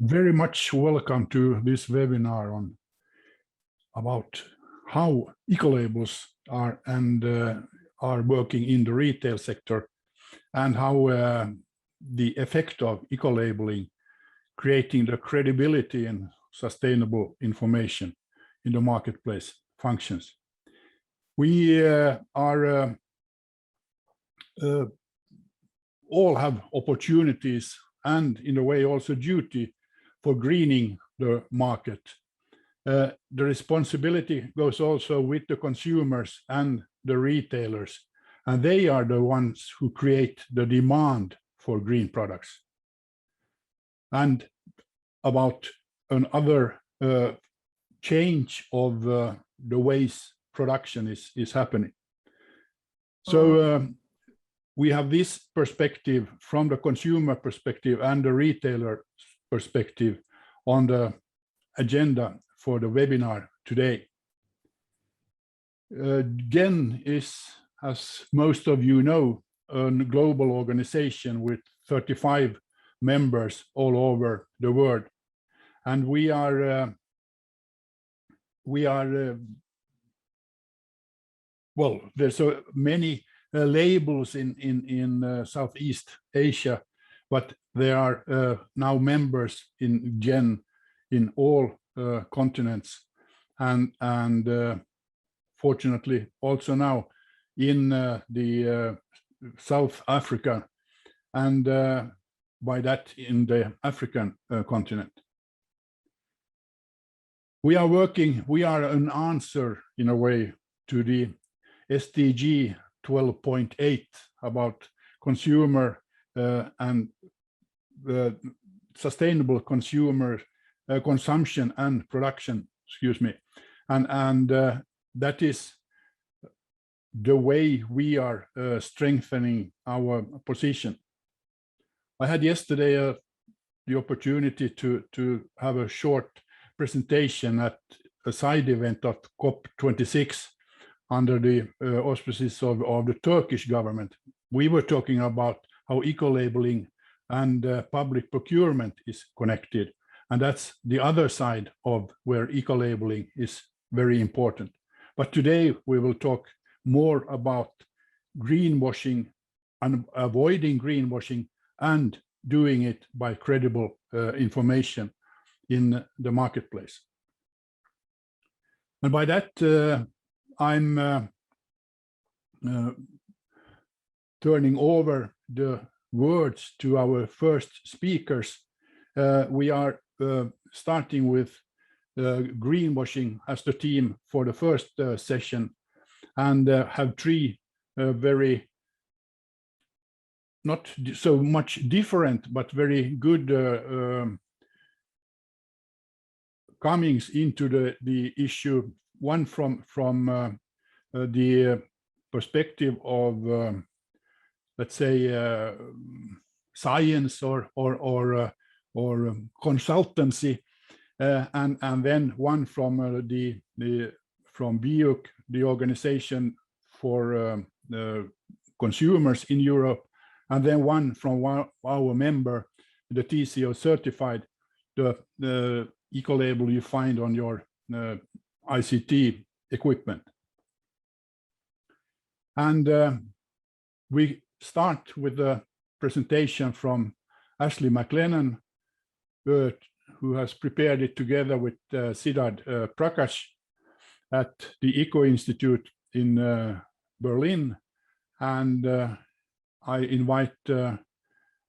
Very much welcome to this webinar on about how ecolabels are working in the retail sector and how the effect of ecolabeling creating the credibility and sustainable information in the marketplace functions. We all have opportunities and in a way also duty for greening the market. The responsibility goes also with the consumers and the retailers, and they are the ones who create the demand for green products. And about another change of the ways production is happening. So we have this perspective from the consumer perspective and the retailer perspective on the agenda for the webinar today. GEN is, as most of you know, a global organization with 35 members all over the world, and we are well, there's so many labels in Southeast Asia, but there are now members in GEN in all continents, and fortunately also now in the South Africa, and by that in the African continent. We are an answer in a way to the SDG 12.8 about consumer and sustainable consumer consumption and production, excuse me, and that is the way we are strengthening our position. I had yesterday the opportunity to have a short presentation at a side event at COP26 under the auspices of the Turkish government. We were talking about how eco-labeling and public procurement is connected. And that's the other side of where eco-labeling is very important. But today we will talk more about greenwashing and avoiding greenwashing and doing it by credible information in the marketplace. And by that, I'm turning over the words to our first speakers. We are starting with greenwashing as the theme for the first session, and have three very not so much different but very good comings into the issue. One from the perspective of let's say science or consultancy, and then one from from BIUC, the organization for consumers in Europe, and then one from our member, the TCO certified, the ecolabel you find on your ICT equipment. And we start with a presentation from Ashley McLennan, who has prepared it together with Siddharth Prakash at the Eco Institute in Berlin. And I invite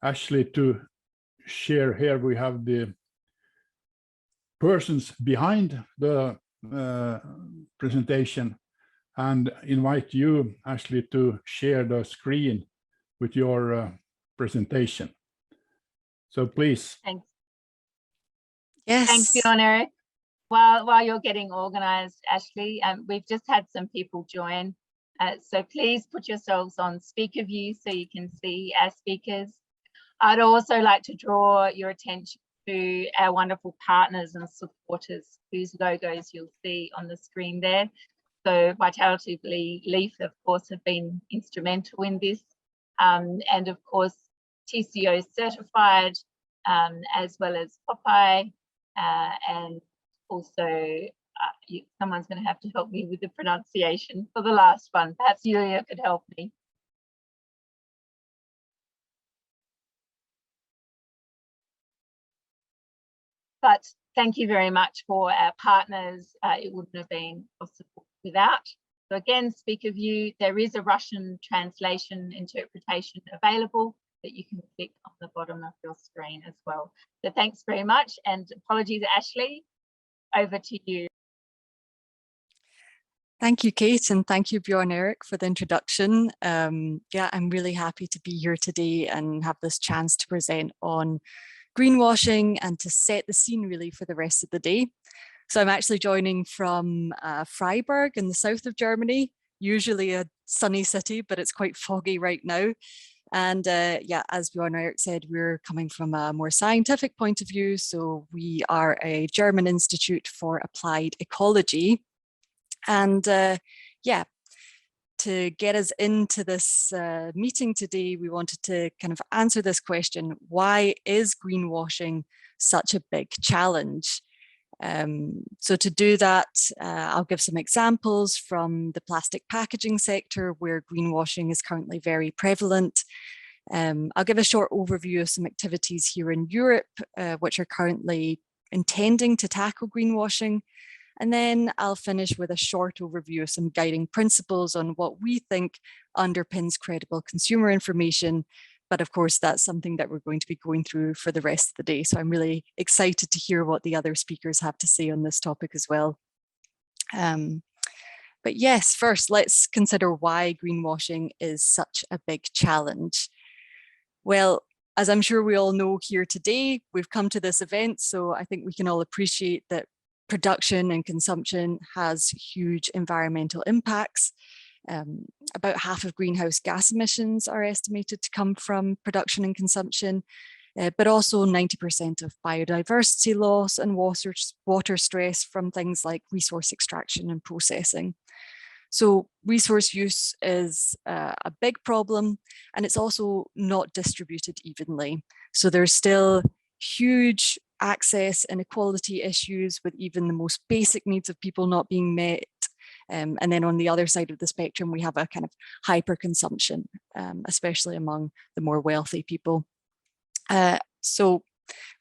Ashley to share. Here we have the persons behind the presentation, and invite you, Ashley, to share the screen with your presentation. So please. Thanks. Yes. Thanks, Jan-Erik. While you're getting organized, Ashley, we've just had some people join. So please put yourselves on speaker view so you can see our speakers. I'd also like to draw your attention to our wonderful partners and supporters whose logos you'll see on the screen there. So Vitality Leaf, of course, have been instrumental in this. And of course, TCO certified, as well as Popeye, and also someone's going to have to help me with the pronunciation for the last one. Perhaps Yulia could help me. But thank you very much for our partners. It wouldn't have been possible without. So again, speaker view, there is a Russian translation interpretation available that you can click on the bottom of your screen as well. So thanks very much, and apologies, Ashley, over to you. Thank you, Kate, and thank you, Bjorn Eric, for the introduction. Yeah, I'm really happy to be here today and have this chance to present on greenwashing and to set the scene really for the rest of the day. So I'm actually joining from Freiburg in the south of Germany, usually a sunny city, but it's quite foggy right now. And yeah, as Bjorn Eric said, we're coming from a more scientific point of view. So we are a German Institute for Applied Ecology. And yeah, to get us into this meeting today, we wanted to kind of answer this question: why is greenwashing such a big challenge? So to do that, I'll give some examples from the plastic packaging sector where greenwashing is currently very prevalent. I'll give a short overview of some activities here in Europe, which are currently intending to tackle greenwashing. And then I'll finish with a short overview of some guiding principles on what we think underpins credible consumer information. But of course, that's something that we're going to be going through for the rest of the day. So I'm really excited to hear what the other speakers have to say on this topic as well. But yes, first, let's consider why greenwashing is such a big challenge. Well, as I'm sure we all know here today, we've come to this event, so I think we can all appreciate that production and consumption has huge environmental impacts. About half of greenhouse gas emissions are estimated to come from production and consumption, but also 90% of biodiversity loss and water stress from things like resource extraction and processing. So resource use is a big problem, and it's also not distributed evenly. So there's still huge access inequality issues with even the most basic needs of people not being met. And then on the other side of the spectrum, we have a kind of hyperconsumption, especially among the more wealthy people. So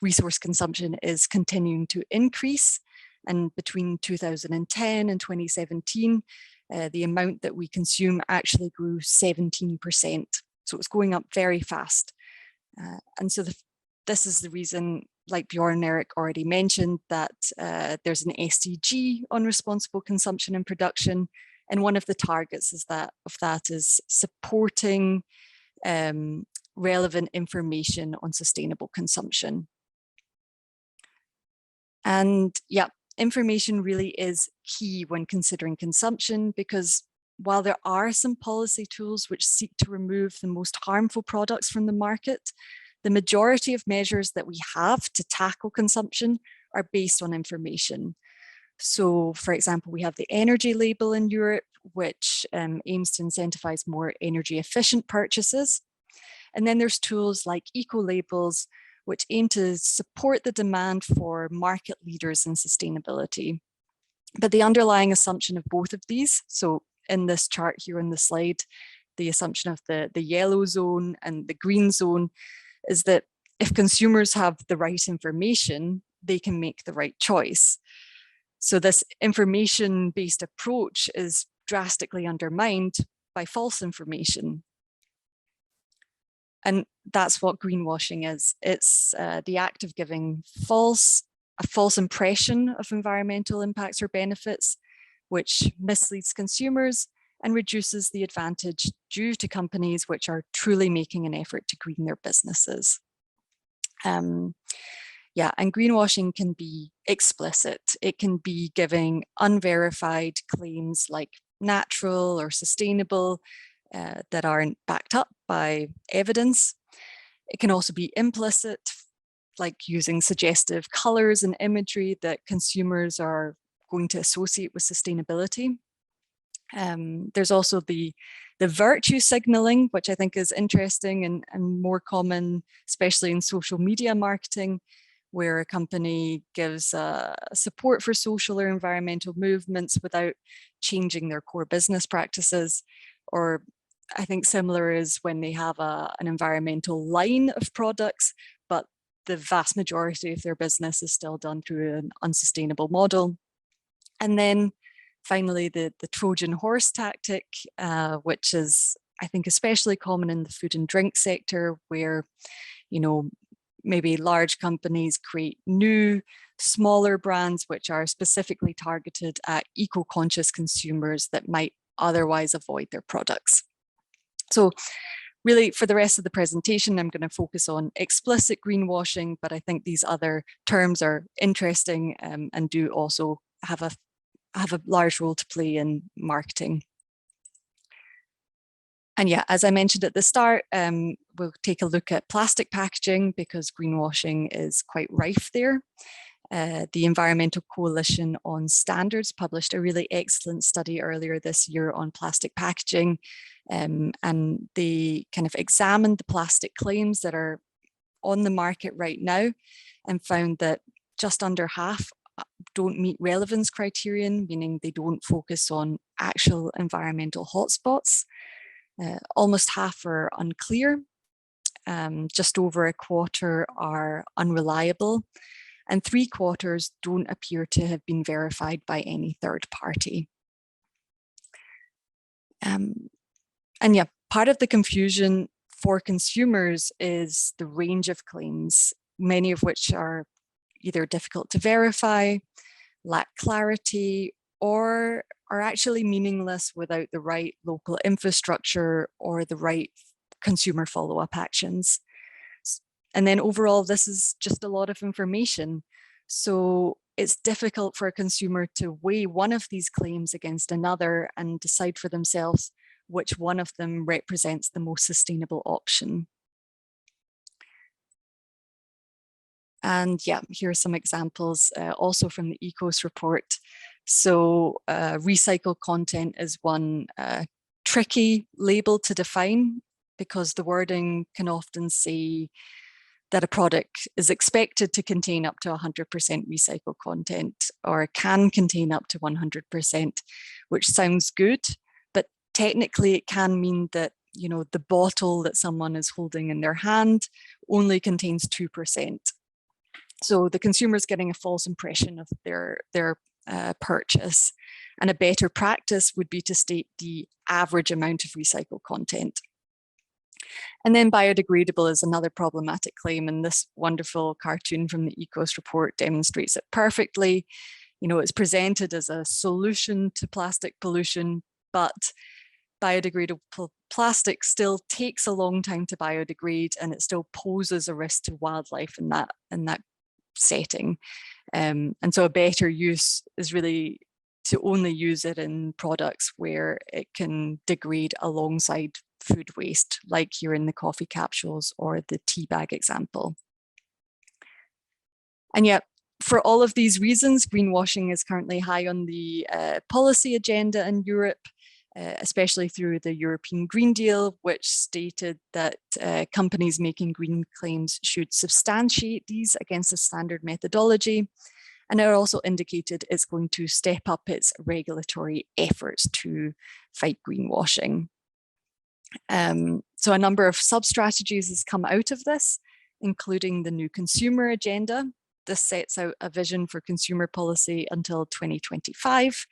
resource consumption is continuing to increase. And between 2010 and 2017, the amount that we consume actually grew 17%. So it's going up very fast. And so this is the reason, like Bjorn and Eric already mentioned, that there's an SDG on responsible consumption and production. And one of the targets is that is supporting relevant information on sustainable consumption. And yeah, information really is key when considering consumption, because while there are some policy tools which seek to remove the most harmful products from the market, the majority of measures that we have to tackle consumption are based on information. So, for example, we have the energy label in Europe, which aims to incentivize more energy efficient purchases. And then there's tools like Ecolabels, which aim to support the demand for market leaders in sustainability. But the underlying assumption of both of these, so in this chart here on the slide, the assumption of the yellow zone and the green zone, is that if consumers have the right information, they can make the right choice. So this information-based approach is drastically undermined by false information. And that's what greenwashing is. It's the act of giving a false impression of environmental impacts or benefits, which misleads consumers and reduces the advantage due to companies which are truly making an effort to green their businesses. Yeah, and greenwashing can be explicit. It can be giving unverified claims like natural or sustainable that aren't backed up by evidence. It can also be implicit, like using suggestive colors and imagery that consumers are going to associate with sustainability. There's also the The virtue signaling, which I think is interesting and more common, especially in social media marketing, where a company gives support for social or environmental movements without changing their core business practices. Or I think similar is when they have an environmental line of products, but the vast majority of their business is still done through an unsustainable model. And then finally, the Trojan horse tactic, which is, I think, especially common in the food and drink sector, where, maybe large companies create new, smaller brands which are specifically targeted at eco-conscious consumers that might otherwise avoid their products. So really, for the rest of the presentation, I'm going to focus on explicit greenwashing, but I think these other terms are interesting and do also have a large role to play in marketing. And yeah, as I mentioned at the start, we'll take a look at plastic packaging because greenwashing is quite rife there. The Environmental Coalition on Standards published a really excellent study earlier this year on plastic packaging, and they kind of examined the plastic claims that are on the market right now and found that just under half don't meet relevance criterion, meaning they don't focus on actual environmental hotspots. Almost half are unclear, just over a quarter are unreliable, and 3/4 don't appear to have been verified by any third party. And yeah, part of the confusion for consumers is the range of claims, many of which are either difficult to verify, lack clarity, or are actually meaningless without the right local infrastructure or the right consumer follow-up actions. And then overall, this is just a lot of information. So it's difficult for a consumer to weigh one of these claims against another and decide for themselves which one of them represents the most sustainable option. And yeah, here are some examples also from the ECOS report. So recycled content is one tricky label to define because the wording can often say that a product is expected to contain up to 100% recycled content or can contain up to 100%, which sounds good, but technically it can mean that the bottle that someone is holding in their hand only contains 2%. So the consumer is getting a false impression of their purchase. And a better practice would be to state the average amount of recycled content. And then biodegradable is another problematic claim. And this wonderful cartoon from the ECOS report demonstrates it perfectly. It's presented as a solution to plastic pollution, but biodegradable plastic still takes a long time to biodegrade, and it still poses a risk to wildlife in that setting. And so a better use is really to only use it in products where it can degrade alongside food waste, like here in the coffee capsules or the tea bag example. And yet, for all of these reasons, greenwashing is currently high on the policy agenda in Europe, especially through the European Green Deal, which stated that companies making green claims should substantiate these against a standard methodology. And it also indicated it's going to step up its regulatory efforts to fight greenwashing. So a number of sub-strategies has come out of this, including the new consumer agenda. This sets out a vision for consumer policy until 2025.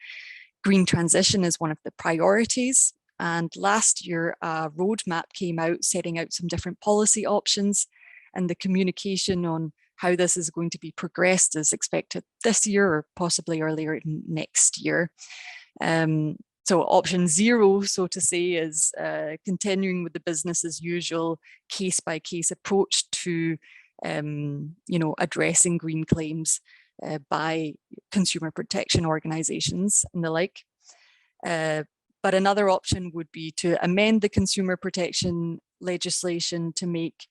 Green transition is one of the priorities. And last year, a roadmap came out setting out some different policy options, and the communication on how this is going to be progressed is expected this year or possibly earlier next year. So option 0, so to say, is continuing with the business as usual, case-by-case approach to addressing green claims by consumer protection organizations and the like. But another option would be to amend the consumer protection legislation to make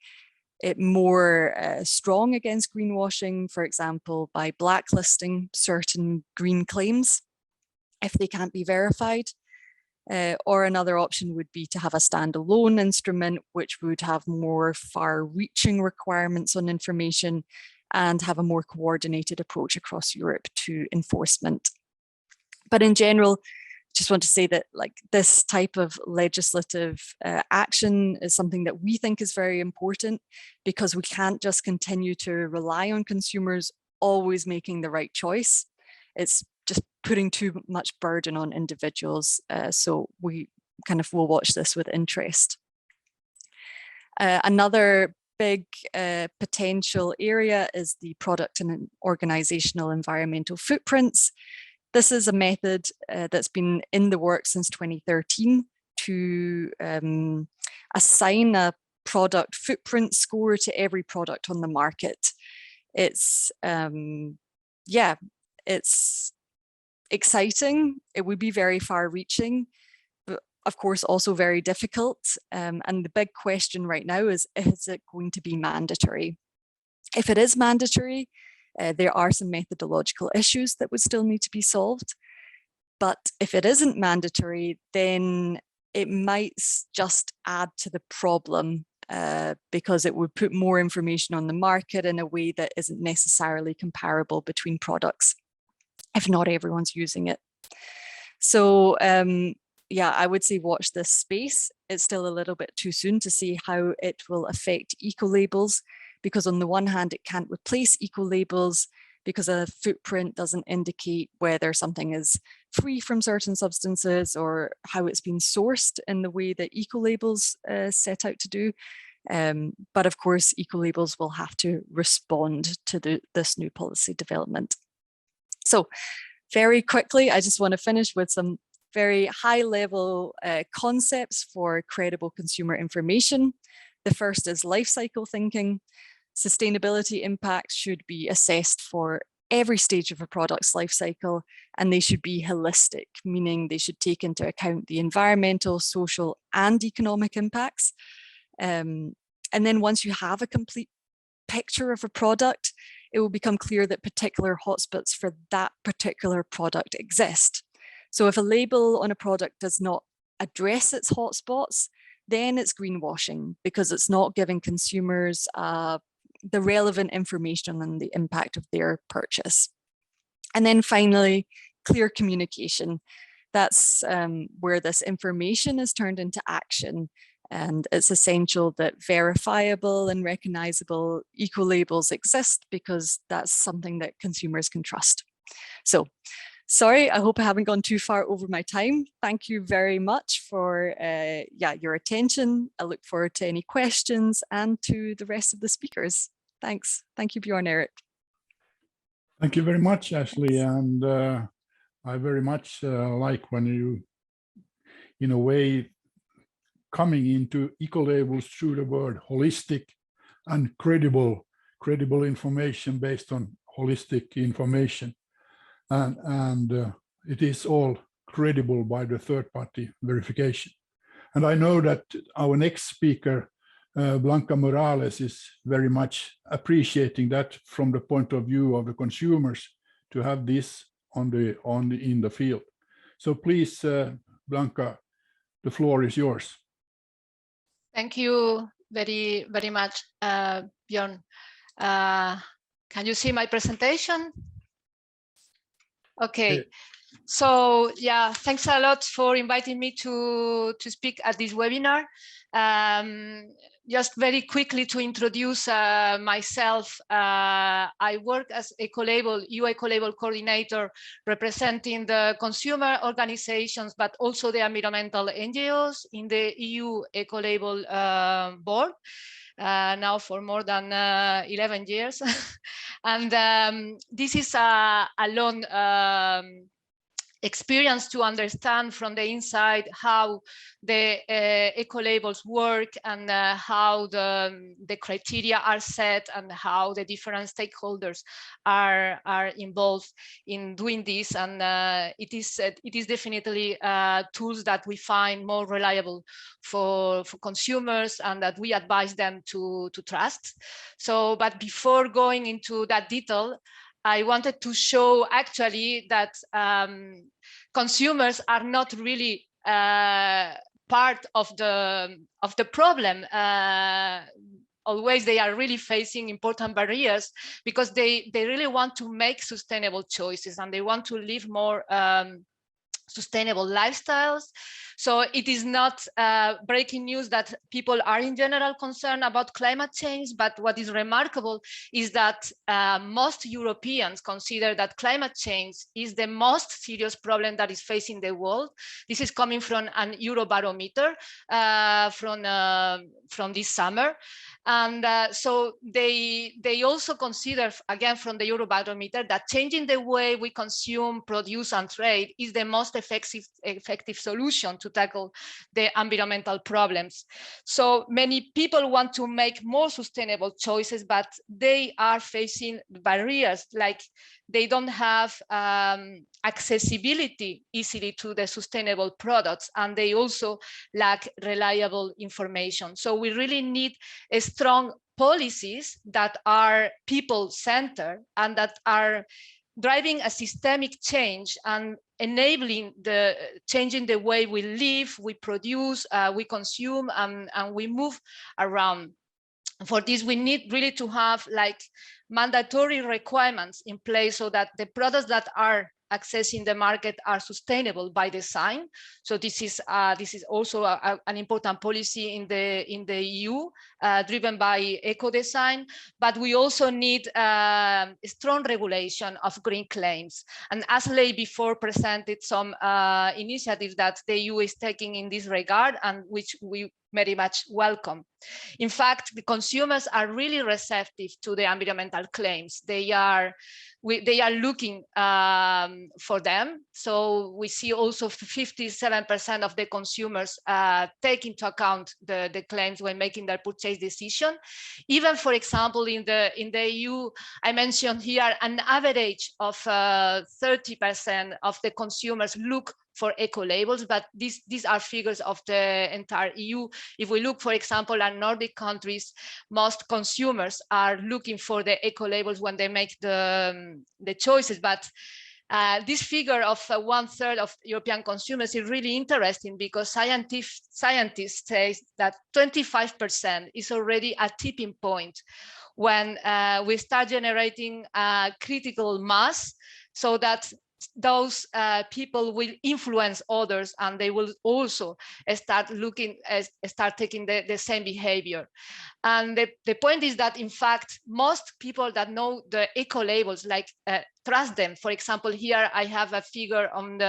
it more strong against greenwashing, for example, by blacklisting certain green claims if they can't be verified. Or another option would be to have a standalone instrument, which would have more far-reaching requirements on information and have a more coordinated approach across Europe to enforcement. But in general, just want to say that like this type of legislative action is something that we think is very important, because we can't just continue to rely on consumers always making the right choice. It's just putting too much burden on individuals. So we kind of will watch this with interest. Another big potential area is the product and organizational environmental footprints. This is a method that's been in the works since 2013 to assign a product footprint score to every product on the market. It's, yeah, it's exciting. It would be very far-reaching, but of course also very difficult. And the big question right now is it going to be mandatory? If it is mandatory, there are some methodological issues that would still need to be solved. But if it isn't mandatory, then it might just add to the problem because it would put more information on the market in a way that isn't necessarily comparable between products, if not everyone's using it. So yeah, I would say watch this space. It's still a little bit too soon to see how it will affect eco-labels, because on the one hand, it can't replace eco-labels because a footprint doesn't indicate whether something is free from certain substances or how it's been sourced in the way that eco-labels set out to do. But of course, eco-labels will have to respond to this new policy development. So very quickly, I just want to finish with some very high level concepts for credible consumer information. The first is life cycle thinking. Sustainability impacts should be assessed for every stage of a product's life cycle, and they should be holistic, meaning they should take into account the environmental, social, and economic impacts. And then once you have a complete picture of a product, it will become clear that particular hotspots for that particular product exist. So if a label on a product does not address its hotspots, then it's greenwashing, because it's not giving consumers the relevant information on the impact of their purchase. And then finally, clear communication. That's where this information is turned into action. And it's essential that verifiable and recognizable eco-labels exist, because that's something that consumers can trust. So, sorry, I hope I haven't gone too far over my time. Thank you very much for your attention. I look forward to any questions and to the rest of the speakers. Thanks. Thank you, Bjorn Erik. Thank you very much, Ashley. And I very much like when you, in a way, coming into eco-labels through the word holistic and credible information based on holistic information. And it is all credible by the third-party verification. And I know that our next speaker, Blanca Morales, is very much appreciating that from the point of view of the consumers, to have this in the field. So please, Blanca, the floor is yours. Thank you very much, Bjorn. Can you see my presentation? Okay. So yeah, thanks a lot for inviting me to speak at this webinar. Just very quickly to introduce myself, I work as Ecolabel, EU Ecolabel coordinator, representing the consumer organizations, but also the environmental NGOs in the EU Ecolabel board. Now for more than 11 years. And this is a long experience to understand from the inside how the eco-labels work, and how the criteria are set, and how the different stakeholders are involved in doing this. And it is definitely tools that we find more reliable for consumers, and that we advise them to trust. So, but before going into that detail, I wanted to show actually that consumers are not really part of the problem. Always they are really facing important barriers because they really want to make sustainable choices and they want to live more sustainable lifestyles. So it is not breaking news that people are in general concerned about climate change, but what is remarkable is that most Europeans consider that climate change is the most serious problem that is facing the world. This is coming from an Eurobarometer from this summer. And so they also consider, again, from the Eurobarometer, that changing the way we consume, produce, and trade is the most effective solution to tackle the environmental problems. So many people want to make more sustainable choices, but they are facing barriers, like they don't have accessibility easily to the sustainable products, and they also lack reliable information. So we really need a strong policies that are people-centered and that are driving a systemic change and enabling the changing the way we live, we produce, we consume, and we move around. For this, we need really to have like mandatory requirements in place so that the products that are accessing the market are sustainable by design. So this is also an important policy in the EU, driven by eco-design. But we also need strong regulation of green claims. And Ashley before presented some initiatives that the EU is taking in this regard, and which we very much welcome. In fact, the consumers are really receptive to the environmental claims. They are looking for them. So we see also 57% of the consumers take into account the claims when making their purchase decision. Even, for example, in the EU, I mentioned here an average of 30% of the consumers look for eco-labels, but these are figures of the entire EU. If we look, for example, at Nordic countries, most consumers are looking for the eco-labels when they make the choices. But this figure of 1/3 of European consumers is really interesting, because scientists say that 25% is already a tipping point when we start generating critical mass, so that those people will influence others, and they will also start taking the same behavior. And the point is that, in fact, most people that know the eco-labels trust them. For example, here I have a figure on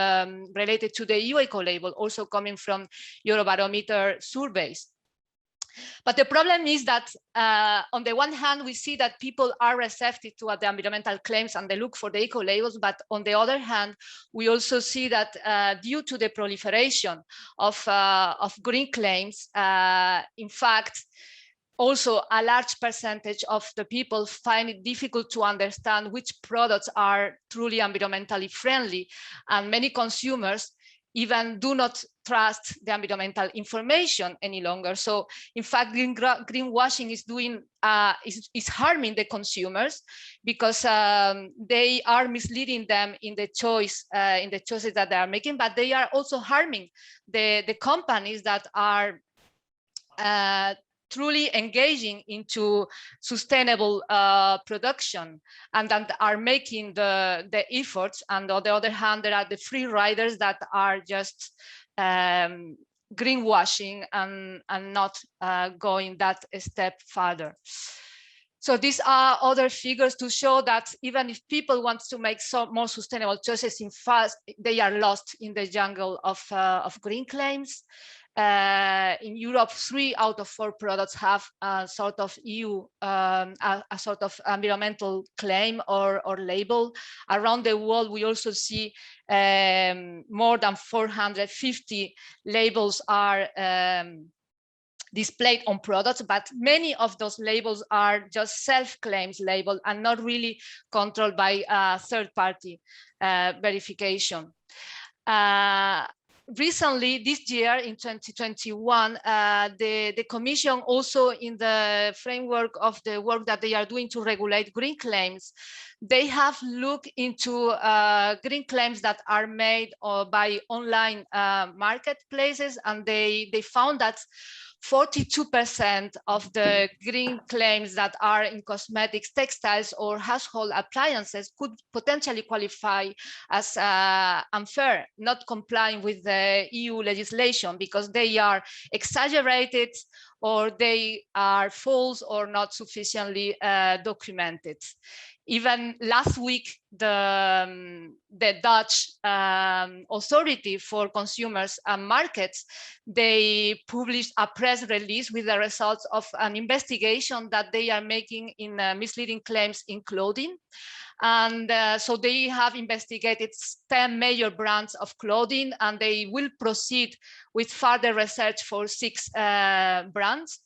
related to the EU eco-label, also coming from Eurobarometer surveys. But the problem is that on the one hand, we see that people are receptive to the environmental claims and they look for the eco-labels. But on the other hand, we also see that due to the proliferation of green claims, in fact, also a large percentage of the people find it difficult to understand which products are truly environmentally friendly. And many consumers even do not trust the environmental information any longer. So in fact, greenwashing is harming the consumers, because they are misleading them in the choices that they are making, but they are also harming the companies that are truly engaging into sustainable production and that are making the efforts. And on the other hand, there are the free riders that are just greenwashing and not going that step further. So these are other figures to show that even if people want to make some more sustainable choices, in fact, they are lost in the jungle of green claims. In Europe, 3 out of 4 products have a sort of EU, a sort of environmental claim or label. Around the world, we also see more than 450 labels are displayed on products, but many of those labels are just self-claims label and not really controlled by third-party verification. Recently, this year in 2021, the Commission, also in the framework of the work that they are doing to regulate green claims, they have looked into green claims that are made by online marketplaces, and they found that 42% of the green claims that are in cosmetics, textiles, or household appliances could potentially qualify as unfair, not complying with the EU legislation, because they are exaggerated, or they are false, or not sufficiently documented. Even last week, the Dutch Authority for Consumers and Markets, they published a press release with the results of an investigation that they are making in misleading claims in clothing. And so they have investigated 10 major brands of clothing, and they will proceed with further research for 6 brands.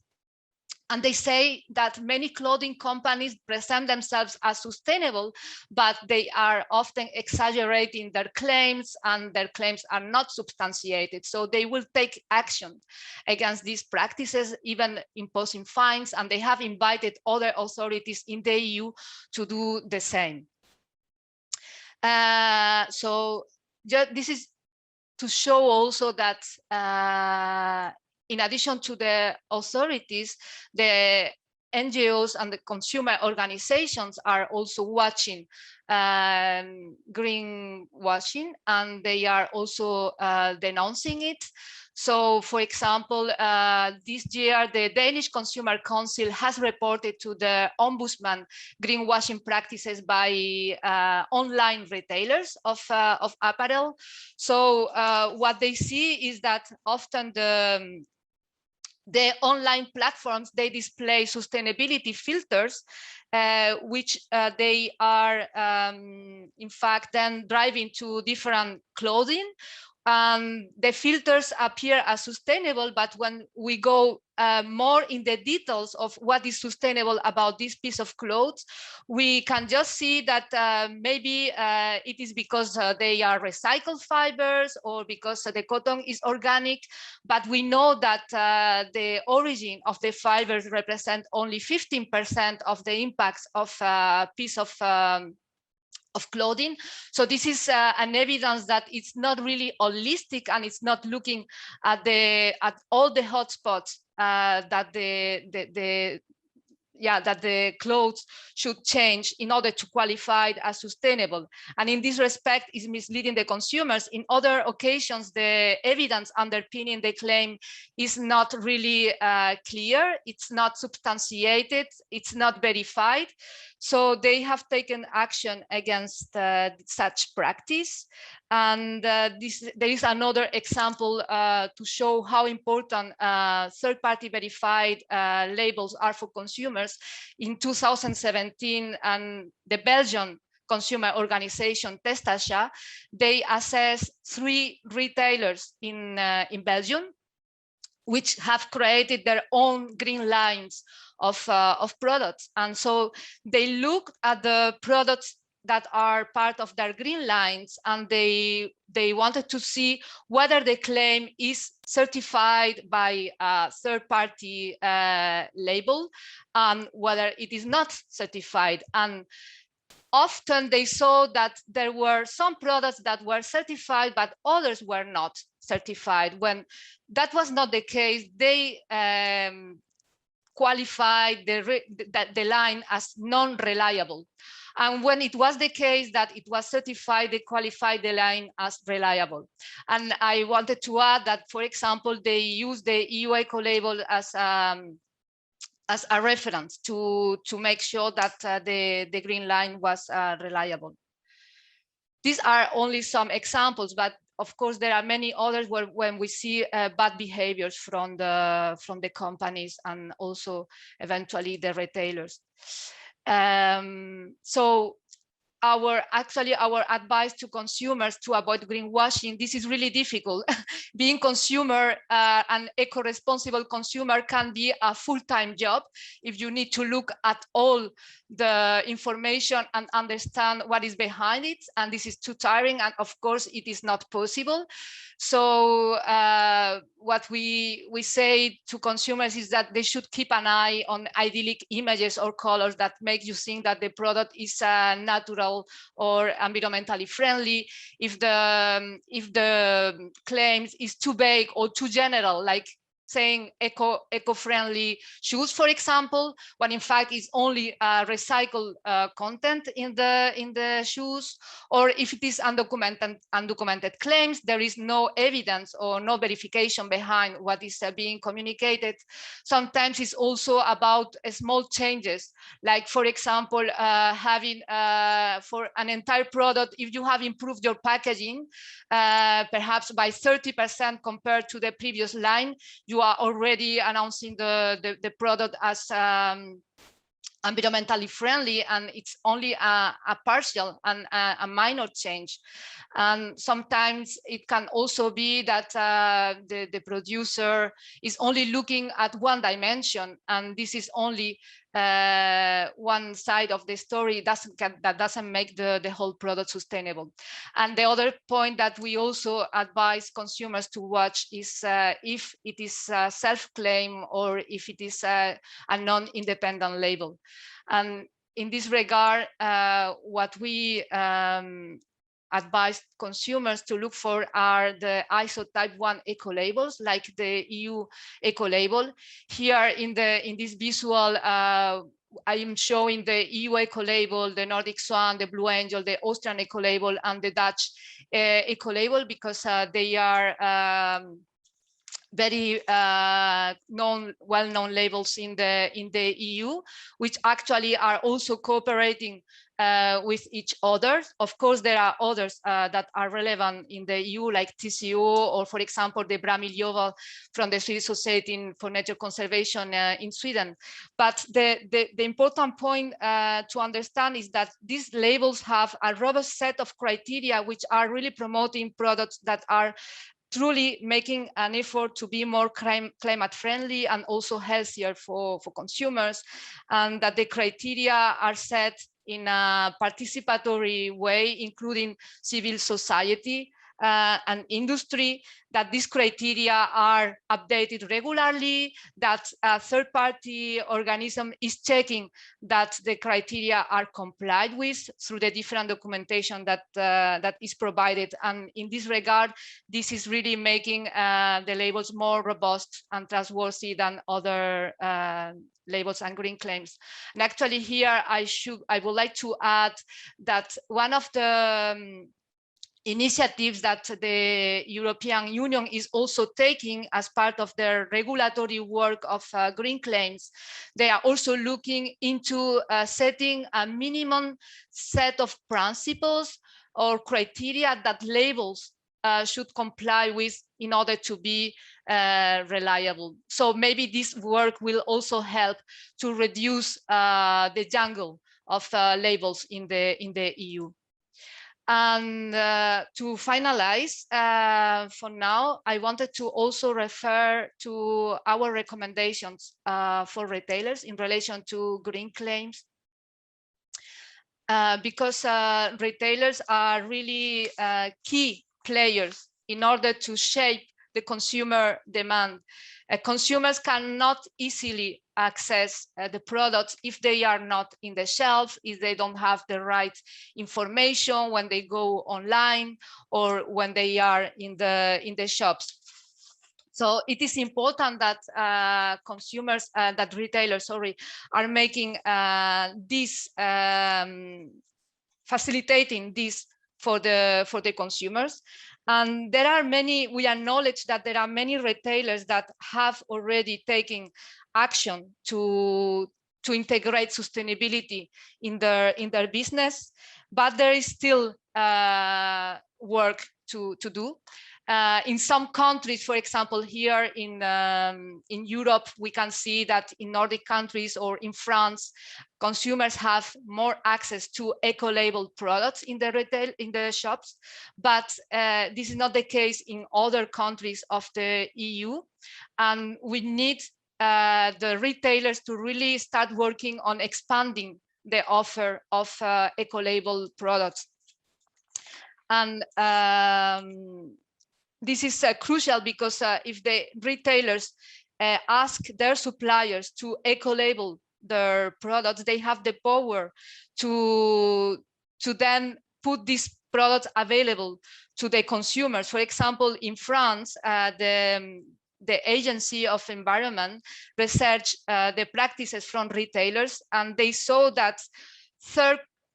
And they say that many clothing companies present themselves as sustainable, but they are often exaggerating their claims, and their claims are not substantiated. So they will take action against these practices, even imposing fines, and they have invited other authorities in the EU to do the same. So this is to show also that in addition to the authorities, the NGOs and the consumer organizations are also watching greenwashing, and they are also denouncing it. So, for example, this year, the Danish Consumer Council has reported to the Ombudsman greenwashing practices by online retailers of apparel. So what they see is that often the online platforms, they display sustainability filters, which they are in fact then driving to different clothing. The filters appear as sustainable, but when we go more in the details of what is sustainable about this piece of clothes, we can just see that maybe it is because they are recycled fibers, or because the cotton is organic, but we know that the origin of the fibers represent only 15% of the impacts of a piece of clothing. So this is an evidence that it's not really holistic, and it's not looking at all the hotspots that the clothes should change in order to qualify as sustainable. And in this respect, is misleading the consumers. In other occasions, the evidence underpinning the claim is not really clear, it's not substantiated, it's not verified. So they have taken action against such practice. And there is another example to show how important third-party verified labels are for consumers. In 2017, and the Belgian consumer organization Testachat, they assessed 3 retailers in Belgium, which have created their own green lines of products. And so they looked at the products that are part of their green lines, and they wanted to see whether the claim is certified by a third-party label, and whether it is not certified. And often they saw that there were some products that were certified, but others were not certified. When that was not the case, they qualified the line as non-reliable. And when it was the case that it was certified, they qualified the line as reliable. And I wanted to add that, for example, they used the EU Ecolabel as a reference to make sure that the green line was reliable. These are only some examples, but of course there are many others when we see bad behaviors from the companies, and also eventually the retailers. So our advice to consumers to avoid greenwashing, this is really difficult. Being consumer, an eco-responsible consumer can be a full-time job if you need to look at all the information and understand what is behind it. And this is too tiring. And of course, it is not possible. So what we say to consumers is that they should keep an eye on idyllic images or colors that make you think that the product is natural or environmentally friendly. If the claims is too vague or too general, like saying eco-friendly shoes, for example, when in fact it's only recycled content in the shoes, or if it is undocumented claims, there is no evidence or no verification behind what is being communicated. Sometimes it's also about small changes, like for example, having for an entire product, if you have improved your packaging, perhaps by 30% compared to the previous line, you are already announcing the product as environmentally friendly, and it's only a partial and a minor change. And sometimes it can also be that the producer is only looking at one dimension, and this is only one side of the story. That doesn't make the whole product sustainable. And the other point that we also advise consumers to watch is if it is self-claim or if it is a non-independent label. And in this regard, what we advise consumers to look for are the ISO Type 1 eco-labels, like the EU Ecolabel. Here in this visual, I am showing the EU Ecolabel, the Nordic Swan, the Blue Angel, the Austrian Ecolabel, and the Dutch Ecolabel, because they are very well-known labels in the EU, which actually are also cooperating with each other. Of course, there are others that are relevant in the EU, like TCO, or for example, the Bramiljoval from the Swedish Society for Nature Conservation in Sweden. But the important point to understand is that these labels have a robust set of criteria which are really promoting products that are truly making an effort to be more climate friendly and also healthier for consumers, and that the criteria are set in a participatory way, including civil society and industry, that these criteria are updated regularly, that a third-party organism is checking that the criteria are complied with through the different documentation that is provided. And in this regard, this is really making the labels more robust and trustworthy than other labels and green claims. And actually here I would like to add that one of the initiatives that the European Union is also taking as part of their regulatory work of green claims, they are also looking into setting a minimum set of principles or criteria that labels should comply with in order to be reliable. So maybe this work will also help to reduce the jungle of labels in the EU. And to finalize, for now, I wanted to also refer to our recommendations for retailers in relation to green claims, because retailers are really key players in order to shape the consumer demand. Consumers cannot easily access the products if they are not in the shelf, if they don't have the right information when they go online or when they are in the shops. So it is important that retailers, are making this, facilitating this for the consumers. And there are many, we acknowledge that there are many retailers that have already taken action to integrate sustainability in their business, but there is still work to do. In some countries, for example, here in Europe, we can see that in Nordic countries or in France, consumers have more access to eco-labeled products in the retail, in the shops. But this is not the case in other countries of the EU. And we need the retailers to really start working on expanding the offer of eco-labeled products. And this is crucial because if the retailers ask their suppliers to eco-label their products, they have the power to then put these products available to the consumers. For example, in France, the Agency of Environment researched the practices from retailers, and they saw that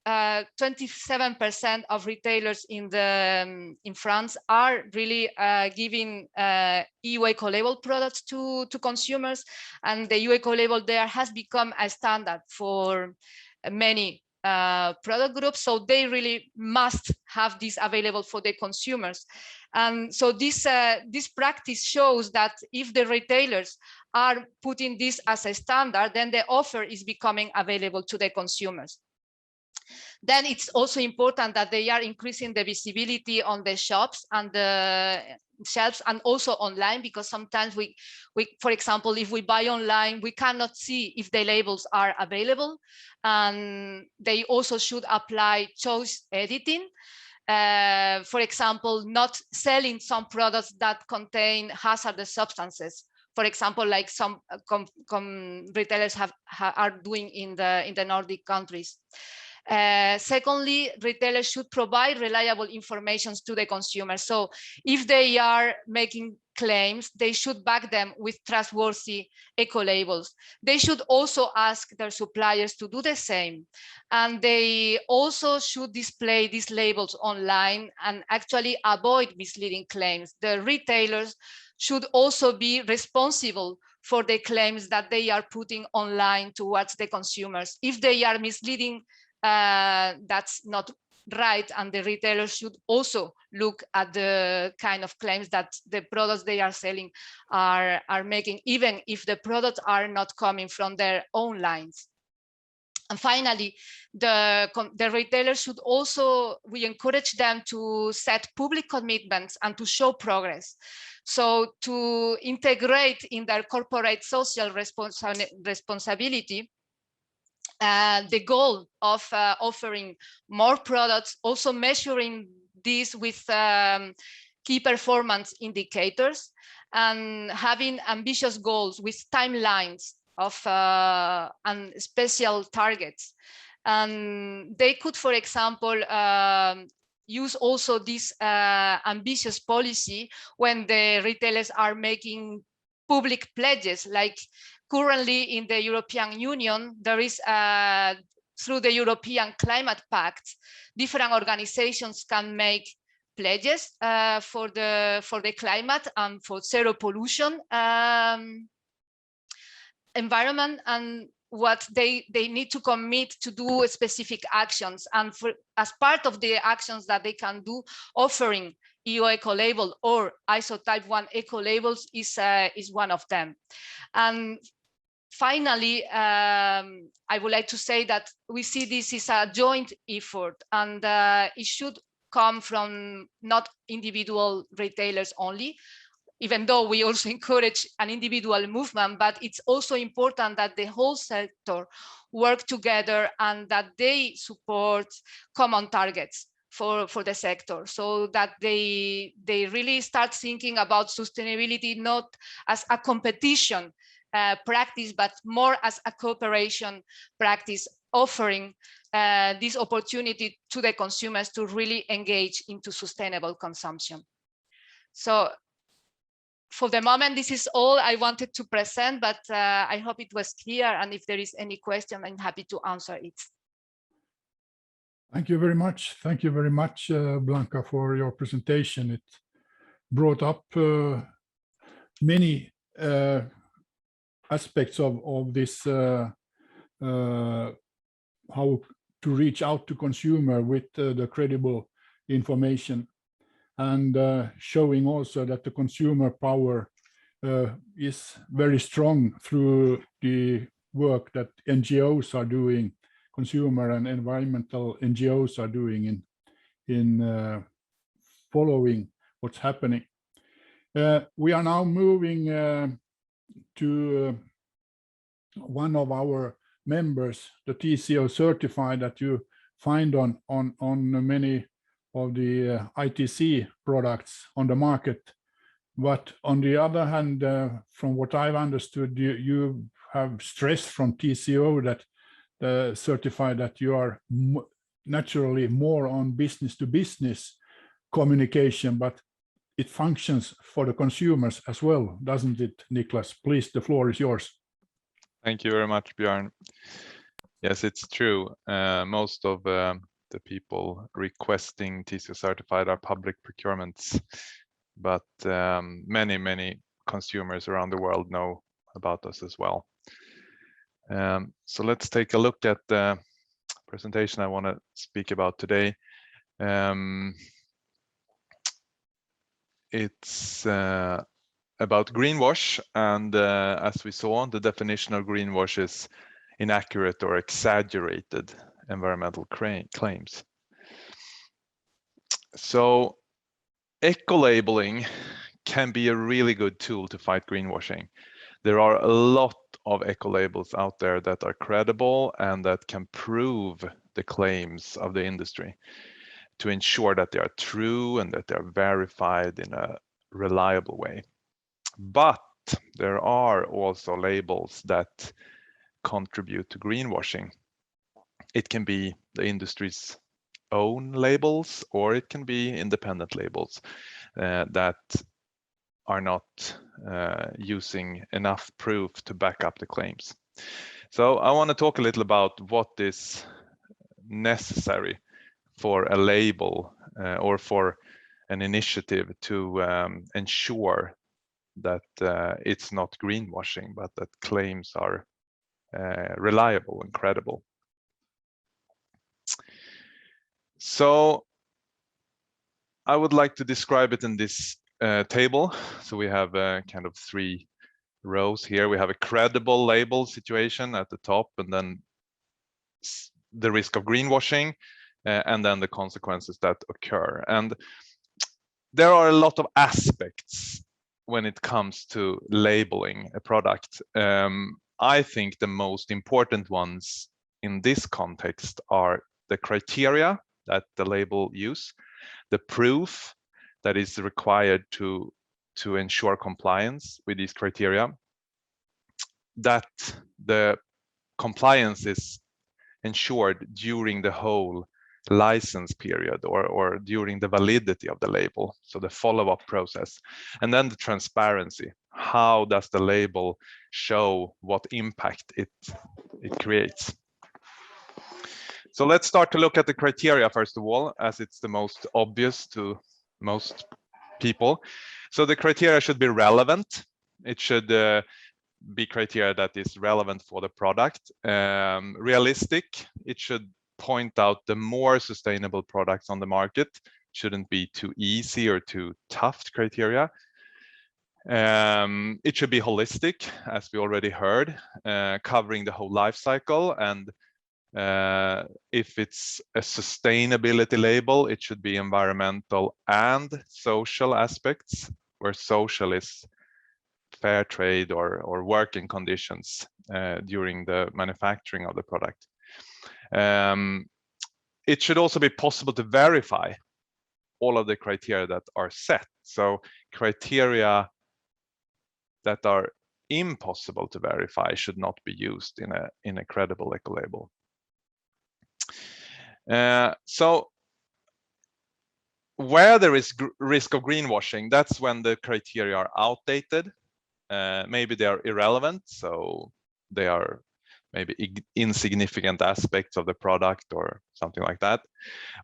27% of retailers in France are really giving EU eco-label products to consumers, and the EU eco-label there has become a standard for many product groups, so they really must have this available for the consumers. And so this practice shows that if the retailers are putting this as a standard, then the offer is becoming available to the consumers. Then it's also important that they are increasing the visibility on the shops and the shelves and also online, because sometimes we, for example, if we buy online, we cannot see if the labels are available. And they also should apply choice editing. For example, not selling some products that contain hazardous substances. For example, like some retailers are doing in the Nordic countries. Secondly, retailers should provide reliable information to the consumers. So if they are making claims, they should back them with trustworthy eco-labels. They should also ask their suppliers to do the same. And they also should display these labels online and actually avoid misleading claims. The retailers should also be responsible for the claims that they are putting online towards the consumers. If they are misleading, that's not right, and the retailers should also look at the kind of claims that the products they are selling are making, even if the products are not coming from their own lines. And finally, the retailers should also, we encourage them to set public commitments and to show progress. So to integrate in their corporate social responsibility, the goal of offering more products, also measuring this with key performance indicators, and having ambitious goals with timelines of and special targets. And they could, for example, use also this ambitious policy when the retailers are making public pledges. Like currently in the European Union, there is through the European Climate Pact, different organizations can make pledges for the climate and for zero pollution environment, and what they need to commit to do specific actions. And as part of the actions that they can do, offering EU eco-label or ISO type 1 eco-labels is one of them. And finally, I would like to say that we see this is a joint effort, and it should come from not individual retailers only, even though we also encourage an individual movement, but it's also important that the whole sector work together and that they support common targets for the sector, so that they really start thinking about sustainability not as a competition practice, but more as a cooperation practice, offering this opportunity to the consumers to really engage into sustainable consumption. So for the moment, this is all I wanted to present, but I hope it was clear. And if there is any question, I'm happy to answer it. Thank you very much. Thank you very much, Blanca, for your presentation. It brought up many aspects of this, how to reach out to consumer with the credible information. and showing also that the consumer power is very strong through the work that NGOs are doing, consumer and environmental NGOs are doing in following what's happening. We are now moving to one of our members, the TCO certified, that you find on many of the ITC products on the market. But on the other hand, from what I've understood, you have stressed from TCO that certified that you are naturally more on business to business communication, but it functions for the consumers as well, doesn't it, Niklas? Please, the floor is yours. Thank you very much, Björn. Yes, it's true. Most of the people requesting TCO certified are public procurements, but many consumers around the world know about us as well. So let's take a look at the presentation I want to speak about today. It's about greenwash, and as we saw, the definition of greenwash is inaccurate or exaggerated environmental claims. So ecolabelling can be a really good tool to fight greenwashing. There are a lot of ecolabels out there that are credible and that can prove the claims of the industry to ensure that they are true and that they are verified in a reliable way. But there are also labels that contribute to greenwashing. It can be the industry's own labels, or it can be independent labels that are not using enough proof to back up the claims. So I want to talk a little about what is necessary for a label or for an initiative to ensure that it's not greenwashing, but that claims are reliable and credible. So I would like to describe it in this table. So we have kind of 3 rows here. We have a credible label situation at the top, and then the risk of greenwashing, and then the consequences that occur. And there are a lot of aspects when it comes to labeling a product. I think the most important ones in this context are the criteria that the label use, the proof that is required to ensure compliance with these criteria, that the compliance is ensured during the whole license period or during the validity of the label, so the follow-up process, and then the transparency. How does the label show what impact it creates? So let's start to look at the criteria first of all, as it's the most obvious to most people. So the criteria should be relevant. It should be criteria that is relevant for the product. Realistic. It should point out the more sustainable products on the market. Shouldn't be too easy or too tough criteria. It should be holistic, as we already heard, covering the whole life cycle. And if it's a sustainability label, it should be environmental and social aspects, where social is fair trade or working conditions during the manufacturing of the product. It should also be possible to verify all of the criteria that are set. So criteria that are impossible to verify should not be used in a credible ecolabel. So where there is risk of greenwashing, that's when the criteria are outdated. Maybe they are irrelevant, so they are maybe insignificant aspects of the product or something like that.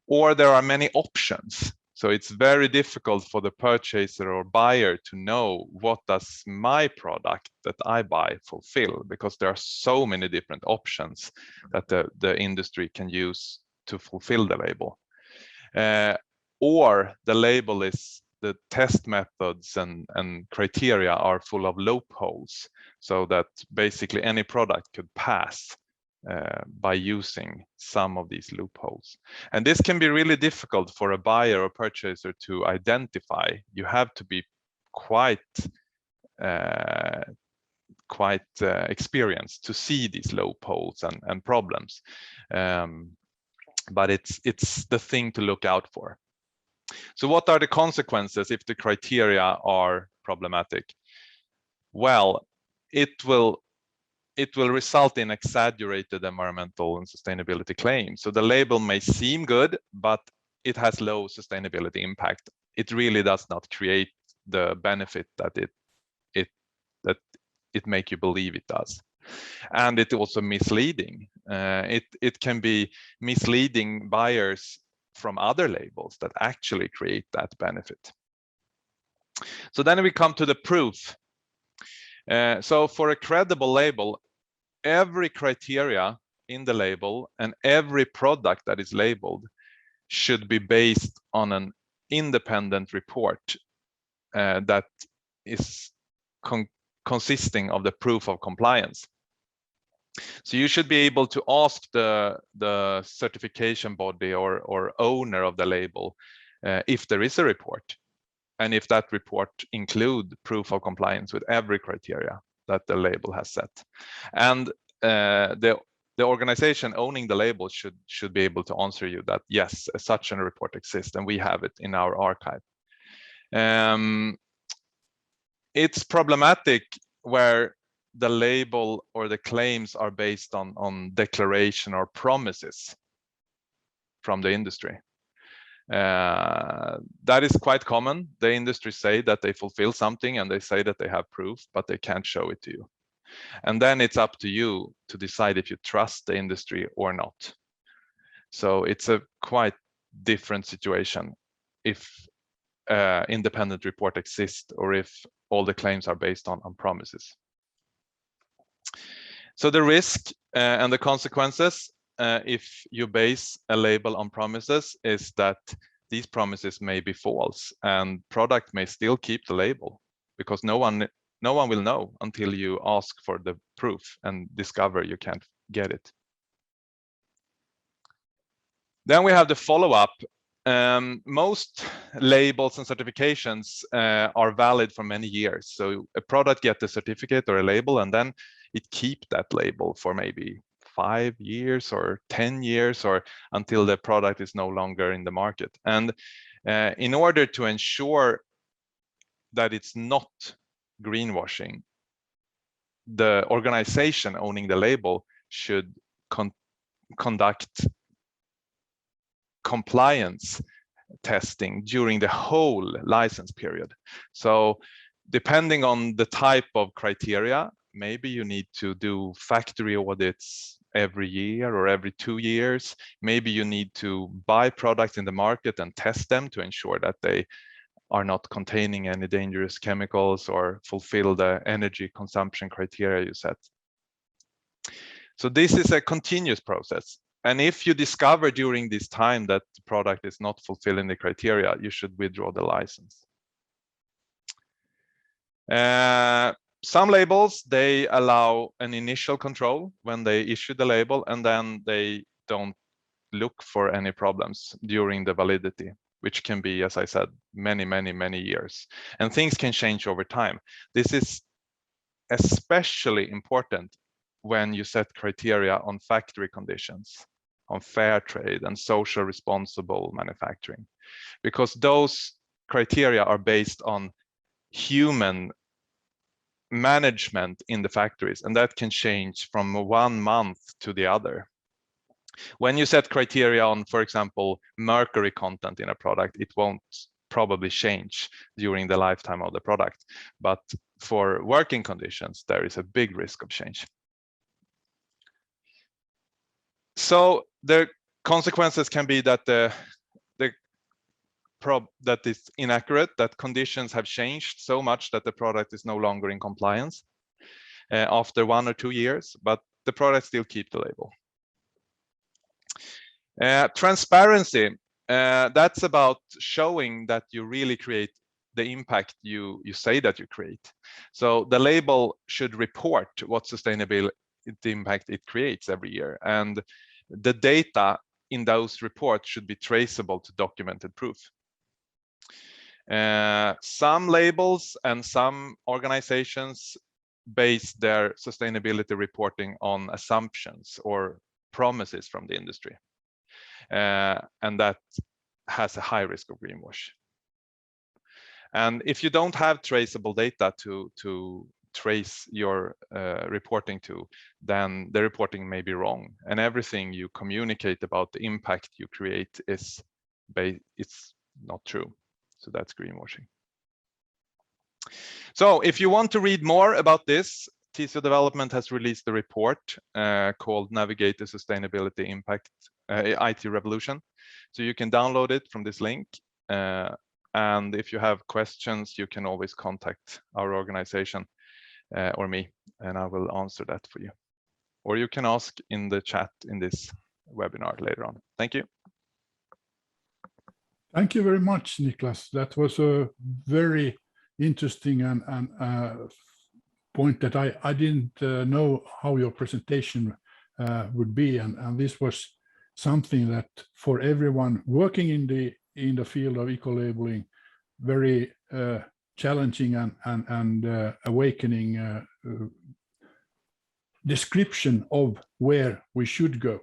Or there are many options. So it's very difficult for the purchaser or buyer to know, what does my product that I buy fulfill? Because there are so many different options that the industry can use to fulfill the label. or the label is, the test methods and criteria are full of loopholes, so that basically any product could pass by using some of these loopholes. And this can be really difficult for a buyer or purchaser to identify. You have to be quite experienced to see these loopholes and problems. But it's the thing to look out for. So what are the consequences if the criteria are problematic? Well, it will result in exaggerated environmental and sustainability claims. So the label may seem good, but it has low sustainability impact. It really does not create the benefit that it make you believe it does. And it's also misleading. It can be misleading buyers from other labels that actually create that benefit. So then we come to the proof. So for a credible label, every criteria in the label and every product that is labeled should be based on an independent report that is consisting of the proof of compliance. So you should be able to ask the certification body or owner of the label if there is a report, and if that report include proof of compliance with every criteria that the label has set. And the organization owning the label should be able to answer you that yes, such a report exists and we have it in our archive. It's problematic where the label or the claims are based on declaration or promises from the industry. That is quite common. The industry say that they fulfill something and they say that they have proof, but they can't show it to you. And then it's up to you to decide if you trust the industry or not. So it's a quite different situation if independent report exists or if all the claims are based on promises. So the risk and the consequences if you base a label on promises is that these promises may be false and product may still keep the label because no one will know until you ask for the proof and discover you can't get it. Then we have the follow-up. Most labels and certifications are valid for many years. So a product gets a certificate or a label and then it keeps that label for maybe 5 years or 10 years or until the product is no longer in the market. And in order to ensure that it's not greenwashing, the organization owning the label should conduct compliance testing during the whole license period. So depending on the type of criteria, maybe you need to do factory audits every year or every 2 years. Maybe you need to buy products in the market and test them to ensure that they are not containing any dangerous chemicals or fulfill the energy consumption criteria you set. So this is a continuous process. And if you discover during this time that the product is not fulfilling the criteria, you should withdraw the license. Some labels, they allow an initial control when they issue the label, and then they don't look for any problems during the validity, which can be, as I said, many years. And things can change over time. This is especially important when you set criteria on factory conditions, on fair trade and social responsible manufacturing, because those criteria are based on human management in the factories, and that can change from 1 month to the other. When you set criteria on, for example, mercury content in a product, it won't probably change during the lifetime of the product. But for working conditions, there is a big risk of change. So the consequences can be that that is inaccurate, that conditions have changed so much that the product is no longer in compliance after 1 or 2 years, but the product still keep the label. Transparency that's about showing that you really create the impact you say that you create. So the label should report what sustainable impact it creates every year, and the data in those reports should be traceable to documented proof. Some labels and some organizations base their sustainability reporting on assumptions or promises from the industry, and that has a high risk of greenwash. And if you don't have traceable data to trace your reporting to, then the reporting may be wrong, and everything you communicate about the impact you create is it's not true. So that's greenwashing. So if you want to read more about this, TCO Development has released a report called Navigate the Sustainability Impact IT Revolution. So you can download it from this link. And if you have questions, you can always contact our organization or me, and I will answer that for you. Or you can ask in the chat in this webinar later on. Thank you. Thank you very much, Niklas. That was a very interesting and point that I didn't know how your presentation would be, and this was something that for everyone working in the field of eco-labeling, very challenging and awakening description of where we should go.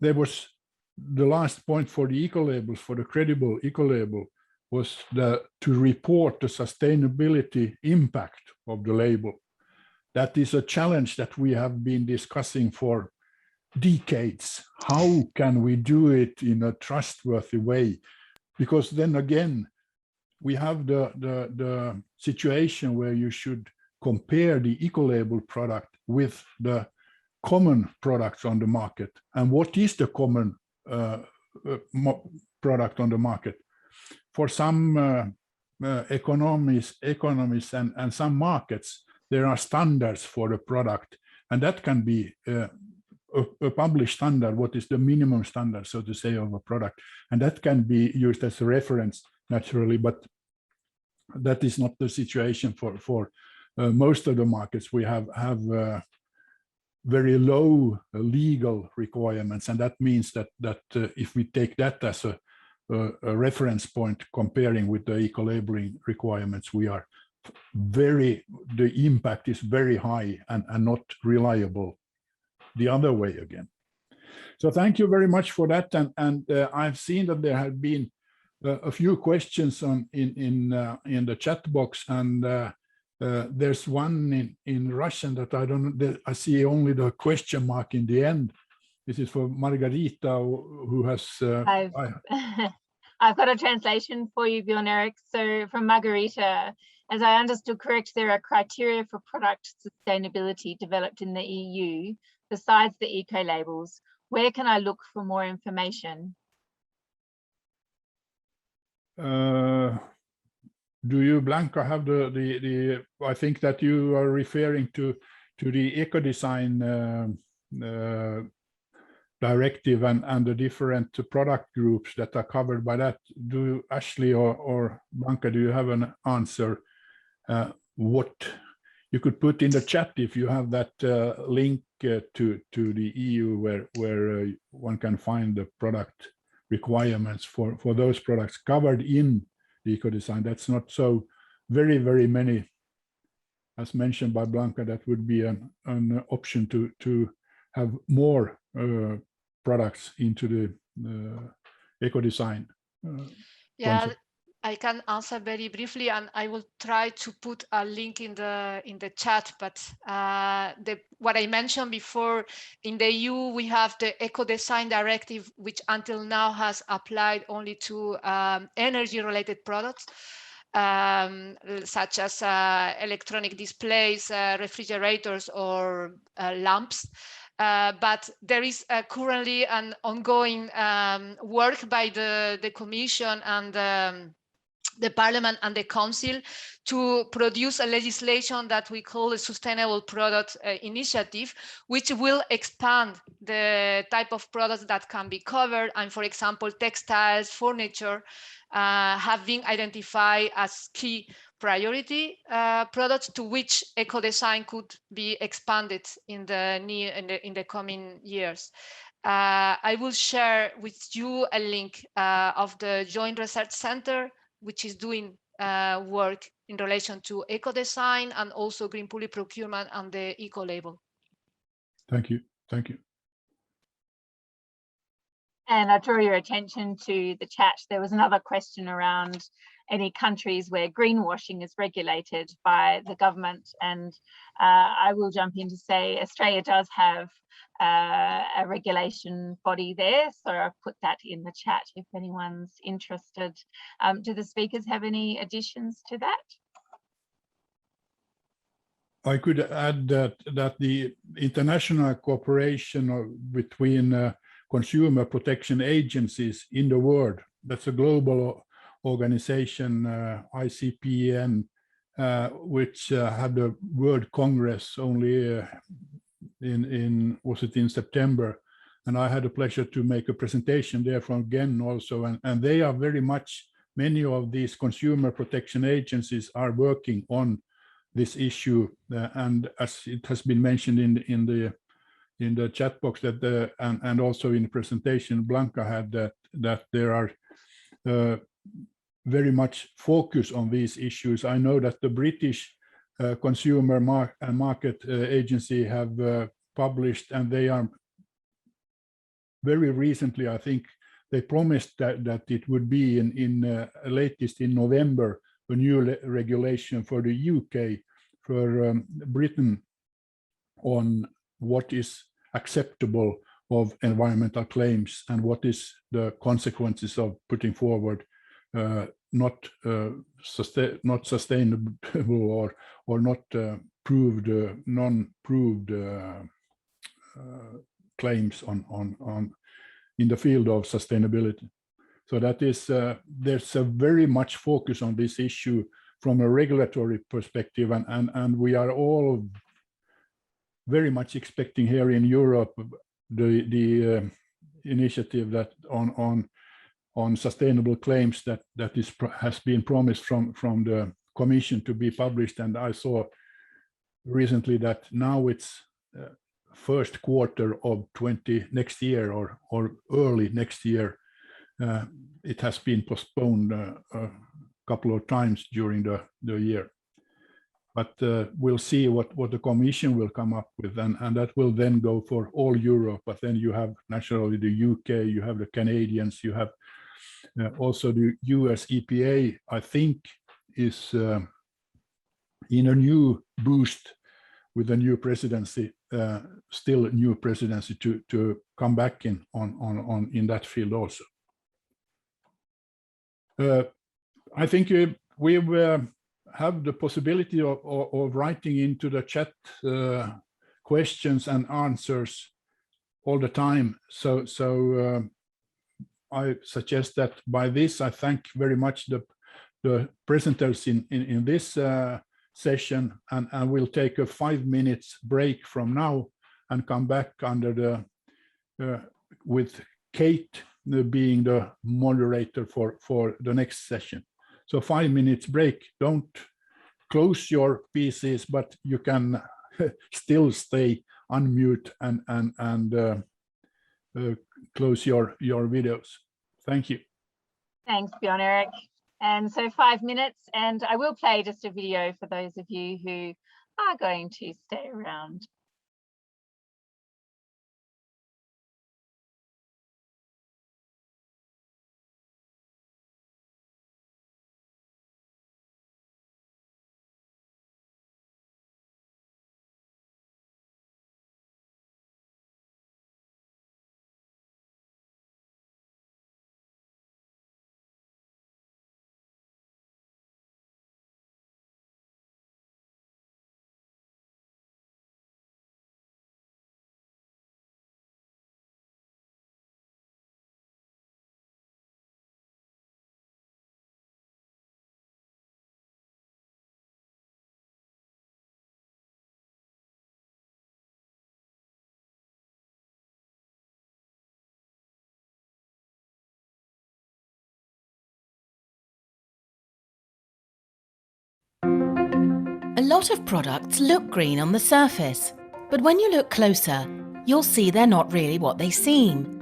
There was the last point for the eco-labels, for the credible eco-label, was to report the sustainability impact of the label. That is a challenge that we have been discussing for decades. How can we do it in a trustworthy way? Because then again, we have the situation where you should compare the eco-label product with the common products on the market. And what is the common product on the market? For some economists and some markets, there are standards for the product, and that can be a published standard, what is the minimum standard, so to say, of a product, and that can be used as a reference naturally, but that is not the situation for most of the markets. We have very low legal requirements, and that means that if we take that as a reference point comparing with the eco-labeling requirements, the impact is very high and not reliable the other way again. So thank you very much for that, and I've seen that there have been a few questions in the chat box, and there's one in Russian that I don't know. I see only the question mark in the end. This is for Margarita, who has. I've got a translation for you, Bjorn Erik. So from Margarita, as I understood correct, there are criteria for product sustainability developed in the EU besides the eco-labels. Where can I look for more information? Do you, Blanca, have the I think that you are referring to the eco-design directive and the different product groups that are covered by that. Do Ashley or Blanca, do you have an answer? What you could put in the chat if you have that link to the EU where one can find the product requirements for those products covered in the eco-design. That's not so very many, as mentioned by Blanca. That would be an option to have more products into the eco-design. Yeah, concept. I can answer very briefly, and I will try to put a link in the chat. But what I mentioned before, in the EU we have the Eco-Design Directive, which until now has applied only to energy-related products, such as electronic displays, refrigerators, or lamps. But there is currently an ongoing work by the Commission and the Parliament and the Council to produce a legislation that we call a Sustainable Product Initiative, which will expand the type of products that can be covered. And for example, textiles, furniture have been identified as key priority products to which eco-design could be expanded in the coming years. I will share with you a link of the Joint Research Center, which is doing work in relation to eco-design and also green public procurement and the Ecolabel. Thank you. Thank you. And I draw your attention to the chat. There was another question around any countries where greenwashing is regulated by the government. And I will jump in to say Australia does have a regulation body there. So I've put that in the chat if anyone's interested. Do the speakers have any additions to that? I could add that the international cooperation between consumer protection agencies in the world, that's a global organization, ICPN, which had a World Congress only was it in September, and I had the pleasure to make a presentation there from Gen also, and they are very much, many of these consumer protection agencies are working on this issue, and as it has been mentioned in the chat box that and also in the presentation Blanca had, that there are very much focus on these issues. I know that the British Consumer Market Agency have published, and they are very recently, I think they promised that it would be in latest in November, a new regulation for the UK, for Britain, on what is acceptable of environmental claims and what is the consequences of putting forward not sustainable or not proved, non-proved claims on in the field of sustainability. So that is there's a very much focus on this issue from a regulatory perspective, and we are all very much expecting here in Europe the initiative that on sustainable claims that has been promised from the Commission to be published. And I saw recently that now it's first quarter of next year or early next year. It has been postponed a couple of times during the year. But we'll see what the Commission will come up with, and that will then go for all Europe. But then you have naturally the UK, you have the Canadians, you have also the US EPA, I think, is in a new boost with the new presidency, still a new presidency to come back in that field also. I think we have the possibility of writing into the chat questions and answers all the time. So I suggest that by this, I thank very much the presenters in this session, and we'll take a 5 minutes break from now and come back under with Kate being the moderator for the next session. So 5 minutes break. Don't close your PCs, but you can still stay unmute and close your videos. Thank you. Thanks, Bjorn Erik. And so 5 minutes, and I will play just a video for those of you who are going to stay around. A lot of products look green on the surface, but when you look closer, you'll see they're not really what they seem.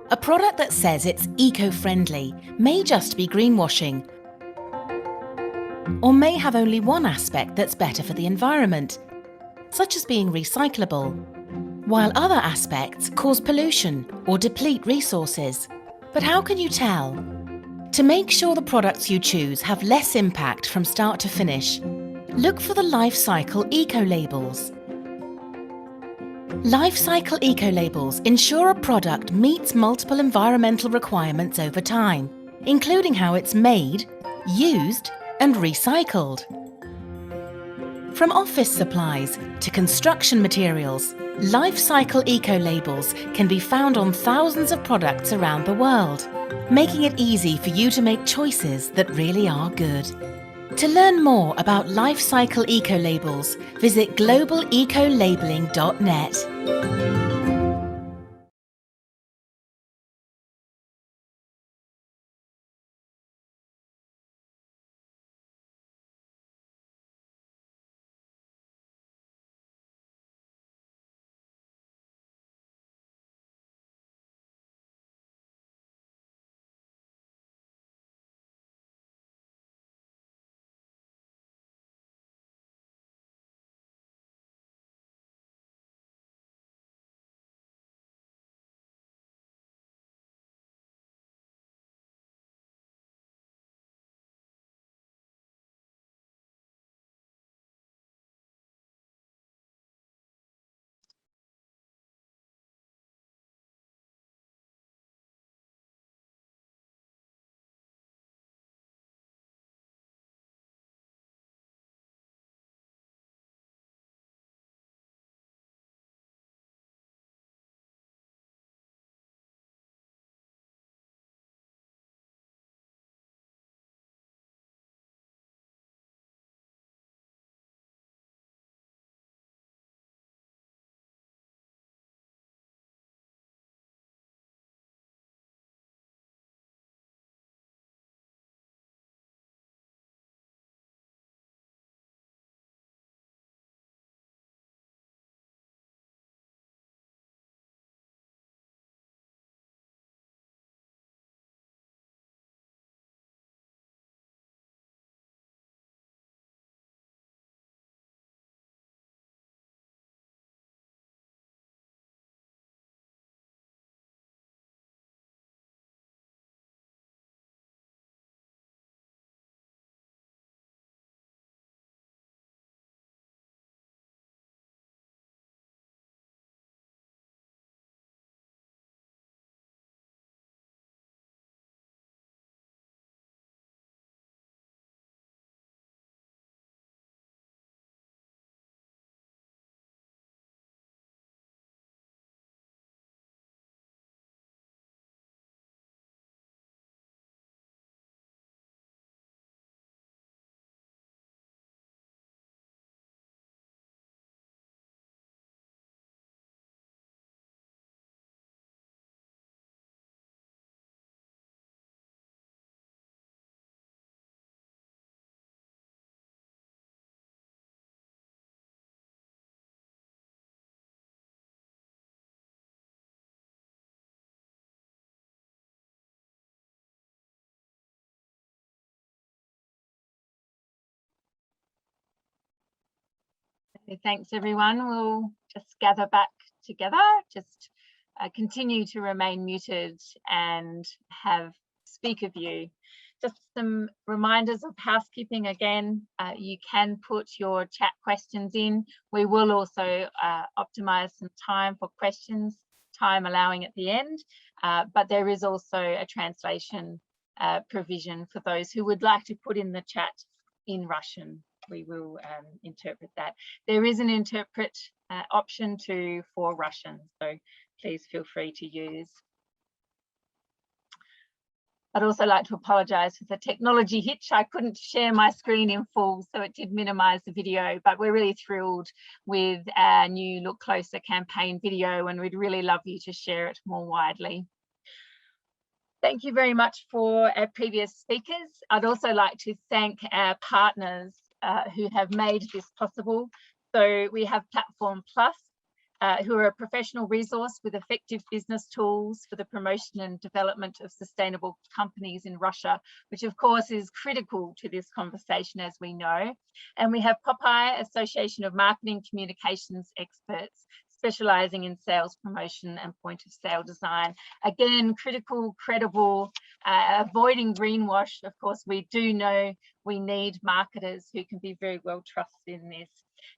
A product that says it's eco-friendly may just be greenwashing, or may have only one aspect that's better for the environment, such as being recyclable, while other aspects cause pollution or deplete resources. But how can you tell? To make sure the products you choose have less impact from start to finish, look for the life cycle eco-labels. Life cycle eco-labels ensure a product meets multiple environmental requirements over time, including how it's made, used, and recycled. From office supplies to construction materials, life cycle eco-labels can be found on thousands of products around the world, making it easy for you to make choices that really are good. To learn more about life cycle eco-labels, visit globalecolabelling.net. Okay, thanks everyone. We'll just gather back together, just continue to remain muted and have speaker view. Just some reminders of housekeeping again. You can put your chat questions in. We will also optimize some time for questions, time allowing at the end, but there is also a translation provision for those who would like to put in the chat in Russian. We will interpret that. There is an interpret option too for Russian, so please feel free to use. I'd also like to apologise for the technology hitch. I couldn't share my screen in full, so it did minimise the video, but we're really thrilled with our new Look Closer campaign video, and we'd really love you to share it more widely. Thank you very much for our previous speakers. I'd also like to thank our partners who have made this possible. So we have Platform Plus, who are a professional resource with effective business tools for the promotion and development of sustainable companies in Russia, which of course is critical to this conversation, as we know. And we have Popeye, Association of Marketing Communications Experts, specializing in sales promotion and point of sale design. Again, critical, credible, avoiding greenwash. Of course, we do know we need marketers who can be very well trusted in this.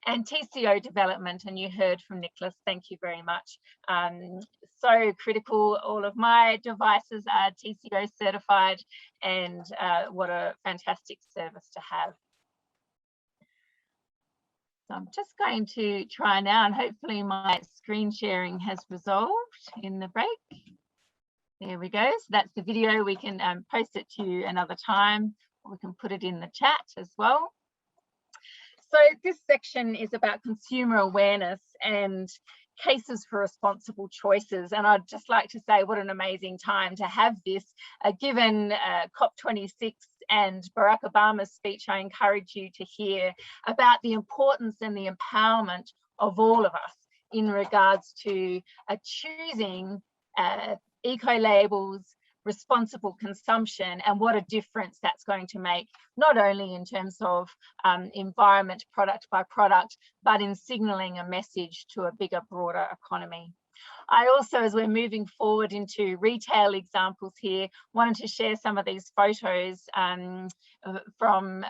And TCO Development, and you heard from Nicholas, thank you very much. So critical, all of my devices are TCO certified, and what a fantastic service to have. So I'm just going to try now, and hopefully my screen sharing has resolved in the break. There we go. So that's the video. We can post it to you another time, or we can put it in the chat as well. So this section is about consumer awareness and cases for responsible choices. And I'd just like to say what an amazing time to have this, given COP26 and Barack Obama's speech. I encourage you to hear about the importance and the empowerment of all of us in regards to choosing eco-labels, responsible consumption, and what a difference that's going to make, not only in terms of environment product by product, but in signaling a message to a bigger, broader economy. I also, as we're moving forward into retail examples here, wanted to share some of these photos from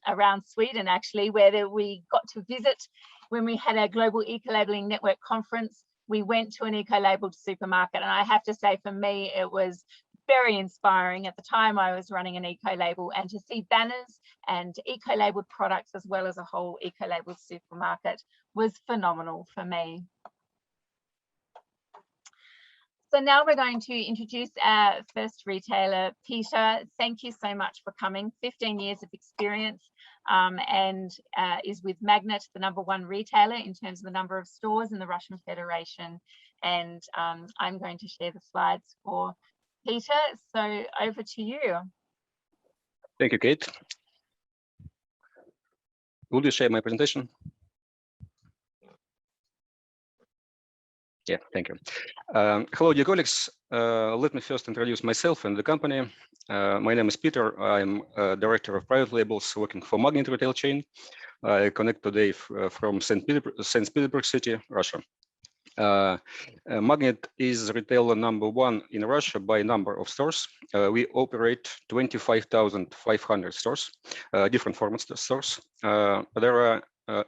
around Sweden, actually, where we got to visit when we had our Global Ecolabelling Network conference. We went to an eco-labeled supermarket, and I have to say, for me, it was very inspiring. At the time, I was running an eco-label, and to see banners and eco-labeled products as well as a whole eco-labeled supermarket was phenomenal for me. So now we're going to introduce our first retailer, Peter. Thank you so much for coming. 15 years of experience, and is with Magnet, the #1 retailer in terms of the number of stores in the Russian Federation. And I'm going to share the slides for Peter. So over to you. Thank you, Kate. Will you share my presentation? Yeah, thank you. Hello, dear colleagues. Let me first introduce myself and the company. My name is Peter. I'm Director of Private Labels working for Magnet retail chain. I connect today from St. Petersburg City, Russia. Magnet is retailer #1 in Russia by number of stores. We operate 25,500 stores, different formats stores. There are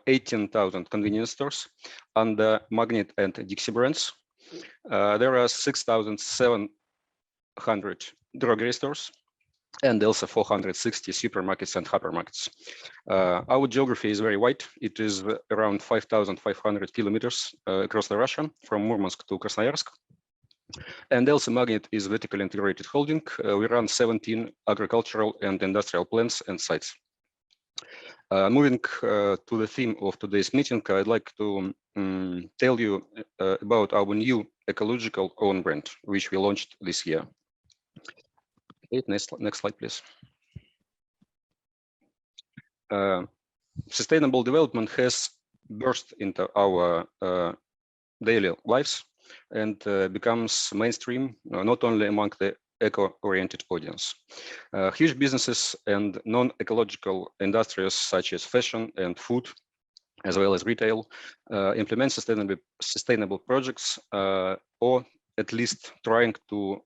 18,000 convenience stores under Magnet and Dixie brands. There are 6,700 drugstore stores and also 460 supermarkets and hypermarkets. Our geography is very wide. It is around 5,500 kilometers across the Russia, from Murmansk to Krasnoyarsk. And also Magnet is vertically integrated holding. We run 17 agricultural and industrial plants and sites. Moving to the theme of today's meeting, I'd like to tell you about our new ecological own brand, which we launched this year. Okay, next slide, please. Sustainable development has burst into our daily lives and becomes mainstream, not only among the eco-oriented audience. Huge businesses and non-ecological industries such as fashion and food, as well as retail, implement sustainable projects, or at least trying to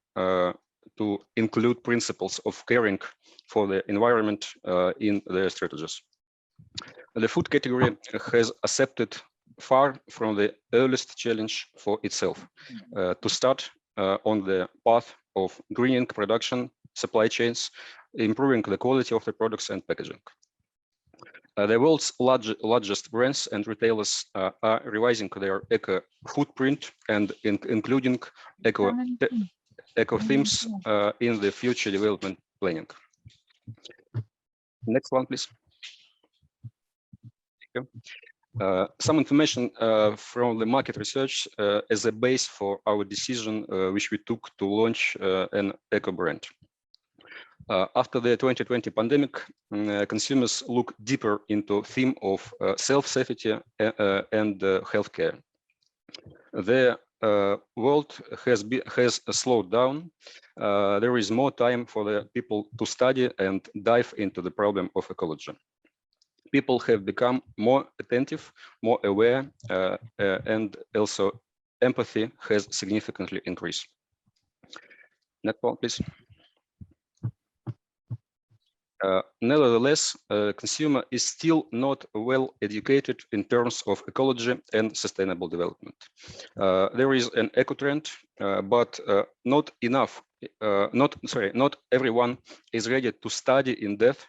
include principles of caring for the environment in their strategies. The food category has accepted far from the earliest challenge for itself to start on the path of greening production, supply chains, improving the quality of the products and packaging. The world's largest brands and retailers are revising their eco footprint and including eco themes in the future development planning. Next one, please. Thank you. Some information from the market research as a base for our decision, which we took to launch an eco brand. After the 2020 pandemic, consumers look deeper into theme of self-safety and healthcare. The world has slowed down. There is more time for the people to study and dive into the problem of ecology. People have become more attentive, more aware, and also empathy has significantly increased. Next one, please. Nevertheless, consumer is still not well educated in terms of ecology and sustainable development. There is an eco trend, but not enough. Not everyone is ready to study in depth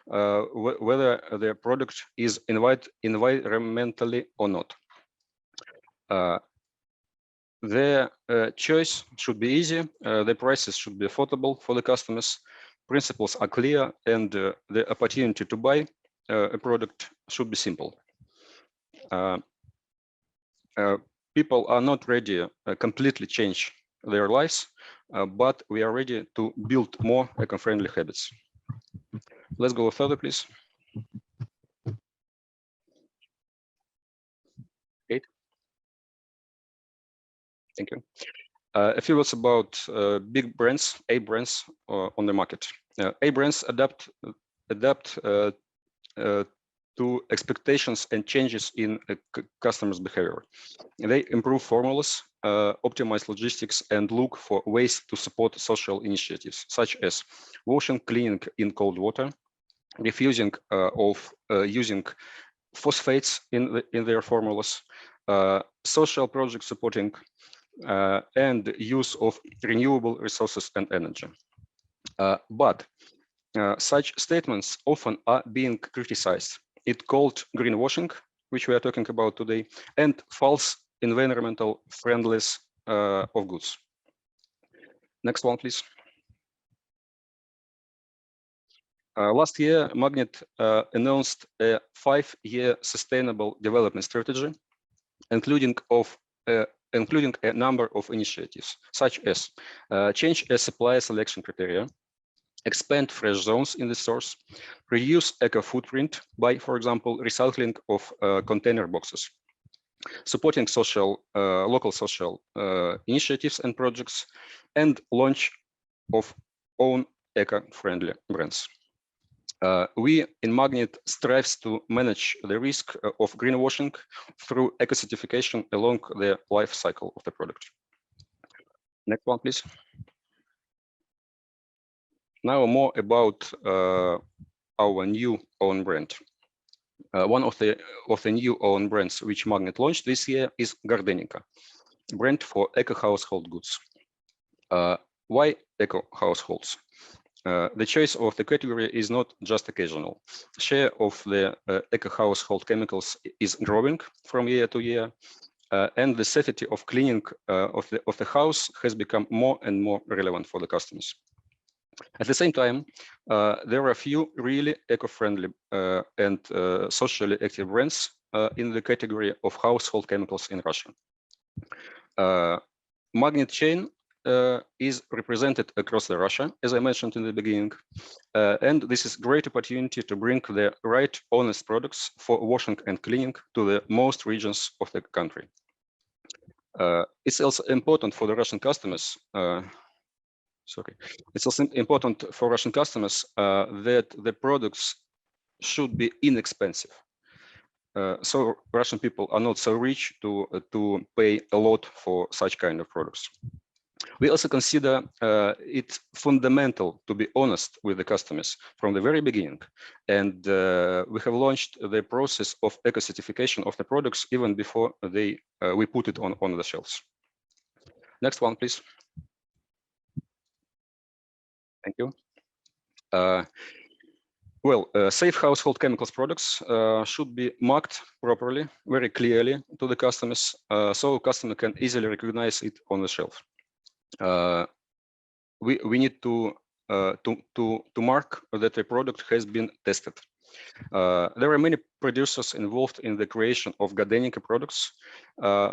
whether their product is environmentally or not. The choice should be easy. The prices should be affordable for the customers. Principles are clear, and the opportunity to buy a product should be simple. People are not ready to completely change their lives, but we are ready to build more eco-friendly habits. Let's go further, please. Kate. Thank you. A few words about big brands, A brands on the market. A brands adapt to expectations and changes in customers' behavior. They improve formulas, optimize logistics, and look for ways to support social initiatives, such as washing, cleaning in cold water, refusing of using phosphates in their formulas, social project supporting, and use of renewable resources and energy. But such statements often are being criticized. It's called greenwashing, which we are talking about today, and false environmental friendliness of goods. Next one, please. Last year, Magnet announced a 5-year sustainable development strategy, including a number of initiatives, such as change a supplier selection criteria, expand fresh zones in the stores, reduce eco footprint by, for example, recycling of container boxes, supporting local social initiatives and projects, and launch of own eco-friendly brands. We in Magnet strives to manage the risk of greenwashing through eco-certification along the life cycle of the product. Next one, please. Now more about our new own brand. One of the new own brands which Magnet launched this year is Gardenica, brand for eco household goods. Why eco households? The choice of the category is not just occasional. Share of the eco household chemicals is growing from year to year, and the safety of cleaning of the house has become more and more relevant for the customers. At the same time, there are a few really eco-friendly and socially active brands in the category of household chemicals in Russia. Magnet chain is represented across the Russia, as I mentioned in the beginning, and this is a great opportunity to bring the right, honest products for washing and cleaning to the most regions of the country. It's also important for the Russian customers. It's also important for Russian customers that the products should be inexpensive. So Russian people are not so rich to pay a lot for such kind of products. We also consider it fundamental to be honest with the customers from the very beginning. And we have launched the process of eco-certification of the products even before we put it on the shelves. Next one, please. Thank you. Safe household chemicals products should be marked properly, very clearly to the customers, so a customer can easily recognize it on the shelf. We need to mark that the product has been tested. There are many producers involved in the creation of Gardenica products,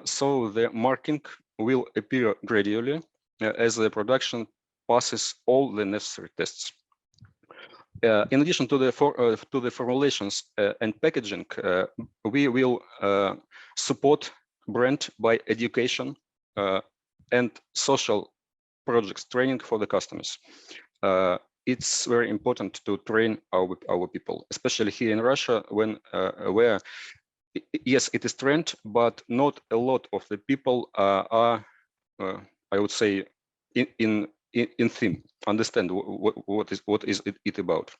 so the marking will appear gradually as the production passes all the necessary tests. In addition to the formulations and packaging, we will support brand by education and social projects training for the customers. It's very important to train our people, especially here in Russia, where yes, it is trend, but not a lot of the people are, I would say, in theme, understand what is it about.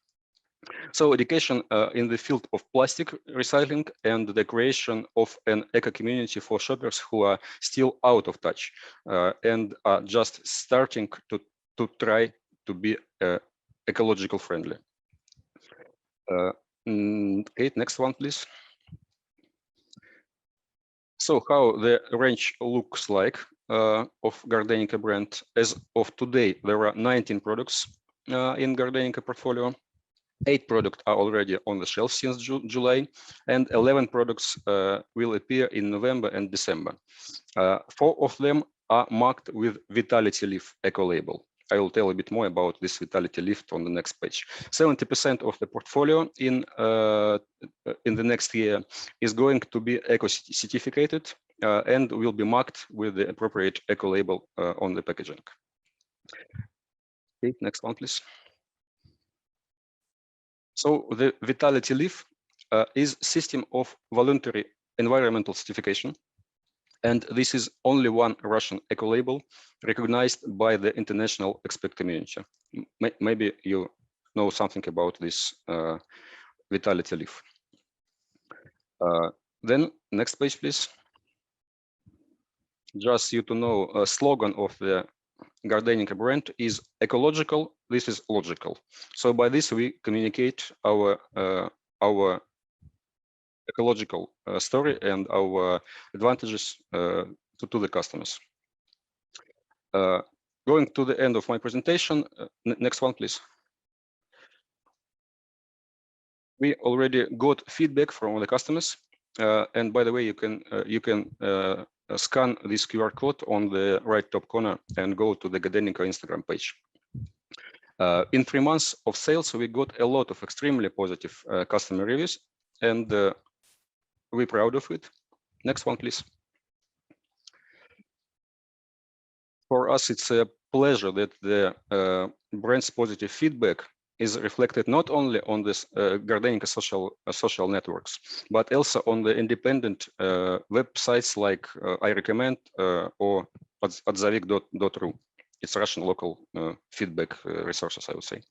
So education in the field of plastic recycling and the creation of an eco community for shoppers who are still out of touch and are just starting to try to be ecological friendly. Kate, next one, please. So how the range looks like of Gardenica brand. As of today, there are 19 products in Gardenica portfolio. 8 products are already on the shelf since July, and 11 products will appear in November and December. 4 of them are marked with Vitality Leaf Ecolabel. I will tell a bit more about this Vitality Leaf on the next page. 70% of the portfolio in the next year is going to be eco-certificated and will be marked with the appropriate eco label on the packaging. Okay, next one, please. So the Vitality Leaf is system of voluntary environmental certification. And this is only one Russian eco label recognized by the international expert community. Maybe you know something about this Vitality Leaf. Then next page, please. Just you to know, a slogan of the Gardenica brand is ecological. This is logical. So by this we communicate our ecological story and our advantages to the customers. Going to the end of my presentation, next one, please. We already got feedback from the customers, and by the way, you can scan this QR code on the right top corner and go to the Gardenica Instagram page. In 3 months of sales, we got a lot of extremely positive customer reviews, and we're proud of it. Next one, please. For us, it's a pleasure that the brand's positive feedback is reflected not only on this Gardenica social networks, but also on the independent websites like I Recommend or odzavik.ru. It's Russian local feedback resources, I would say.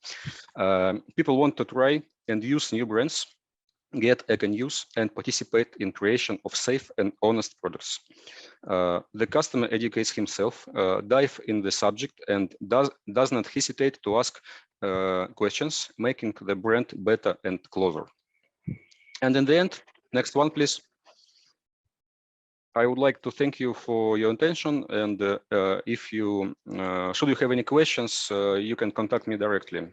People want to try and use new brands, get eco news, and participate in creation of safe and honest products. The customer educates himself, dive in the subject, and does not hesitate to ask questions, making the brand better and closer. And in the end, next one, please. I would like to thank you for your attention, and if you should you have any questions, you can contact me directly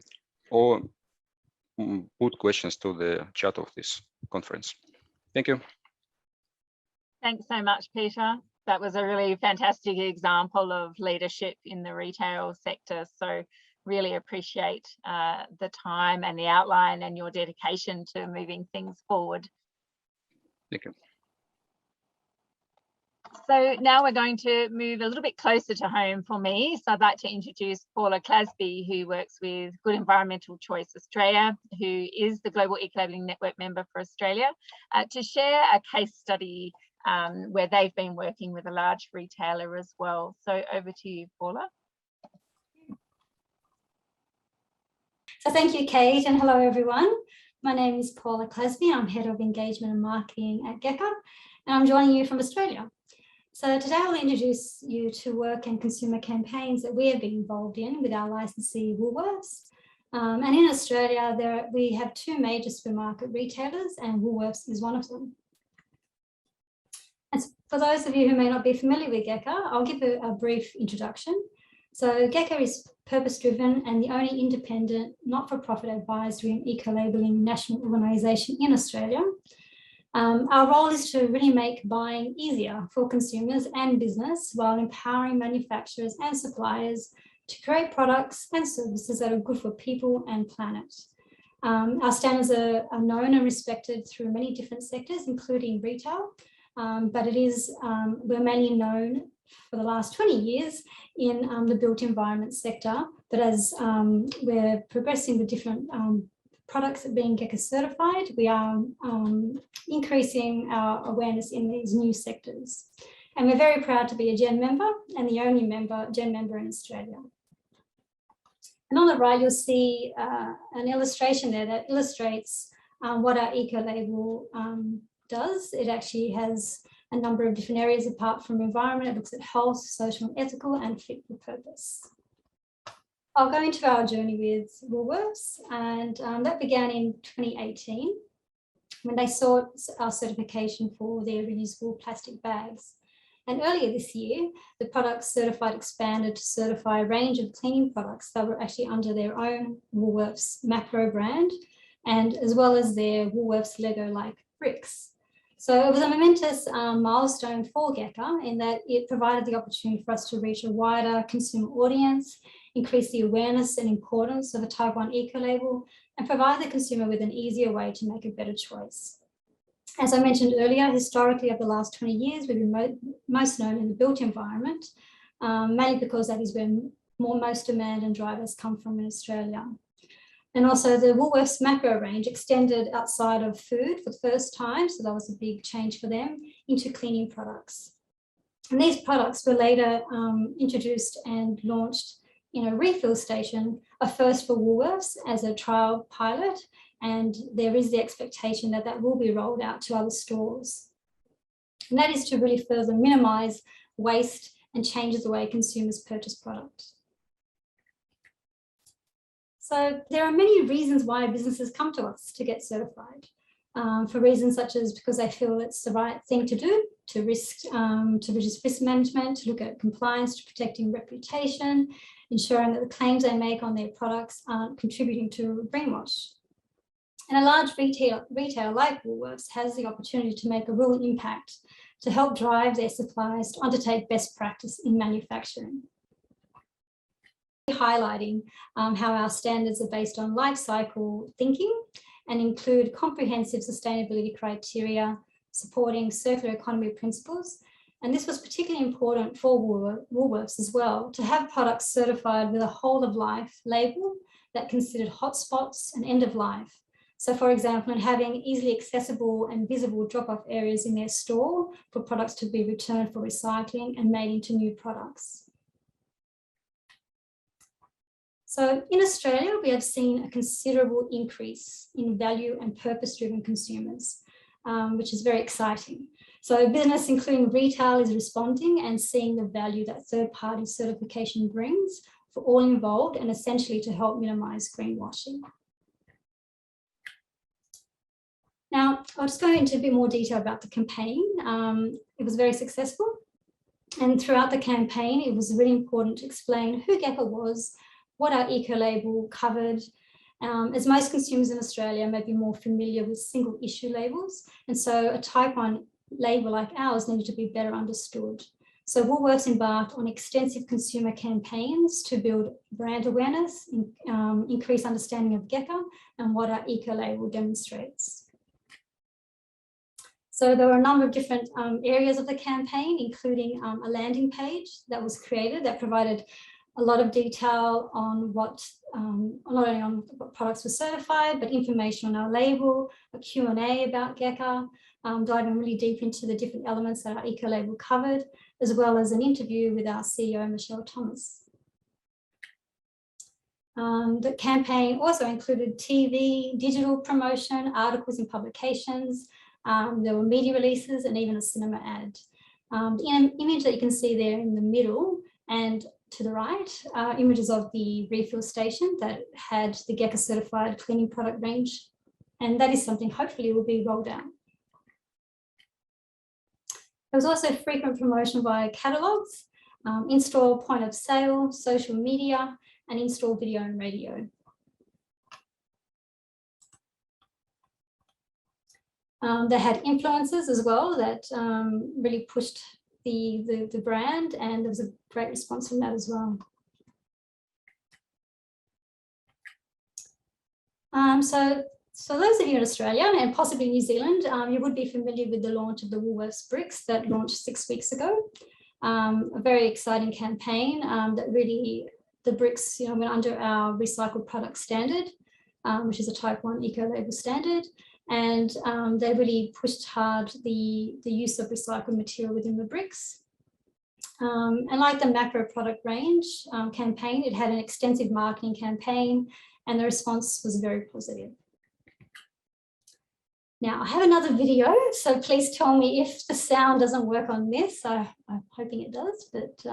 or put questions to the chat of this conference. Thank you. Thanks so much, Peter. That was a really fantastic example of leadership in the retail sector. So really appreciate the time and the outline and your dedication to moving things forward. Thank you. So now we're going to move a little bit closer to home for me. So I'd like to introduce Paula Clasby, who works with Good Environmental Choice Australia, who is the Global Ecolabelling Network member for Australia, to share a case study where they've been working with a large retailer as well. So over to you, Paula. So thank you, Kate, and hello, everyone. My name is Paula Clasby. I'm Head of Engagement and Marketing at GECA, and I'm joining you from Australia. So today I'll introduce you to work and consumer campaigns that we have been involved in with our licensee Woolworths. And in Australia, we have 2 major supermarket retailers, and Woolworths is one of them. And for those of you who may not be familiar with GECA, I'll give a brief introduction. So GECA is purpose-driven and the only independent, not-for-profit advisory and eco-labelling national organisation in Australia. Our role is to really make buying easier for consumers and business while empowering manufacturers and suppliers to create products and services that are good for people and planet. Our standards are known and respected through many different sectors, including retail, but we're mainly known for the last 20 years in the built environment sector. But as we're progressing with different products that being GECA certified, we are increasing our awareness in these new sectors. And we're very proud to be a GEN member and the only GEN member in Australia. And on the right, you'll see an illustration there that illustrates what our Ecolabel does. It actually has a number of different areas apart from environment. It looks at health, social and ethical, and fit for purpose. I'll go into our journey with Woolworths, and that began in 2018 when they sought our certification for their reusable plastic bags. And earlier this year, the products certified expanded to certify a range of cleaning products that were actually under their own Woolworths macro brand, and as well as their Woolworths Lego-like bricks. So it was a momentous milestone for GECA in that it provided the opportunity for us to reach a wider consumer audience, increase the awareness and importance of a Type 1 eco-label, and provide the consumer with an easier way to make a better choice. As I mentioned earlier, historically over the last 20 years, we've been most known in the built environment, mainly because that is where most demand and drivers come from in Australia. And also the Woolworths macro range extended outside of food for the first time, so that was a big change for them, into cleaning products. And these products were later introduced and launched in a refill station, a first for Woolworths as a trial pilot, and there is the expectation that that will be rolled out to other stores. And that is to really further minimise waste and change the way consumers purchase products. So there are many reasons why businesses come to us to get certified, for reasons such as because they feel it's the right thing to do, to reduce risk management, to look at compliance, to protecting reputation, ensuring that the claims they make on their products aren't contributing to greenwash. And a large retailer like Woolworths has the opportunity to make a real impact to help drive their suppliers to undertake best practice in manufacturing. Highlighting how our standards are based on life cycle thinking and include comprehensive sustainability criteria, supporting circular economy principles. And this was particularly important for Woolworths as well, to have products certified with a whole of life label that considered hotspots and end of life. So for example, in having easily accessible and visible drop-off areas in their store for products to be returned for recycling and made into new products. So in Australia, we have seen a considerable increase in value and purpose-driven consumers, which is very exciting. So business, including retail, is responding and seeing the value that third-party certification brings for all involved and essentially to help minimise greenwashing. Now, I'll just go into a bit more detail about the campaign. It was very successful. And throughout the campaign, it was really important to explain who GECA was, what our eco-label covered, as most consumers in Australia may be more familiar with single issue labels. And so a Type 1 label like ours needed to be better understood. So Woolworths embarked on extensive consumer campaigns to build brand awareness, increase understanding of GECA and what our eco-label demonstrates. So there were a number of different areas of the campaign, including a landing page that was created that provided a lot of detail on what, not only on what products were certified, but information on our label, a Q&A about GECA, diving really deep into the different elements that our eco-label covered, as well as an interview with our CEO, Michelle Thomas. The campaign also included TV, digital promotion, articles in publications. There were media releases and even a cinema ad. The image that you can see there in the middle and to the right are images of the refill station that had the GECA certified cleaning product range, and that is something hopefully will be rolled out. There was also frequent promotion via catalogues, in-store point of sale, social media, and in-store video and radio. They had influencers as well that really pushed the brand, and there was a great response from that as well. So those of you in Australia and possibly New Zealand, you would be familiar with the launch of the Woolworths bricks that launched 6 weeks ago. A very exciting campaign that really, the bricks, went under our recycled product standard, which is a type 1 eco-label standard. And they really pushed hard the use of recycled material within the bricks. And like the macro product range campaign, it had an extensive marketing campaign and the response was very positive. Now I have another video, so please tell me if the sound doesn't work on this. I'm hoping it does, but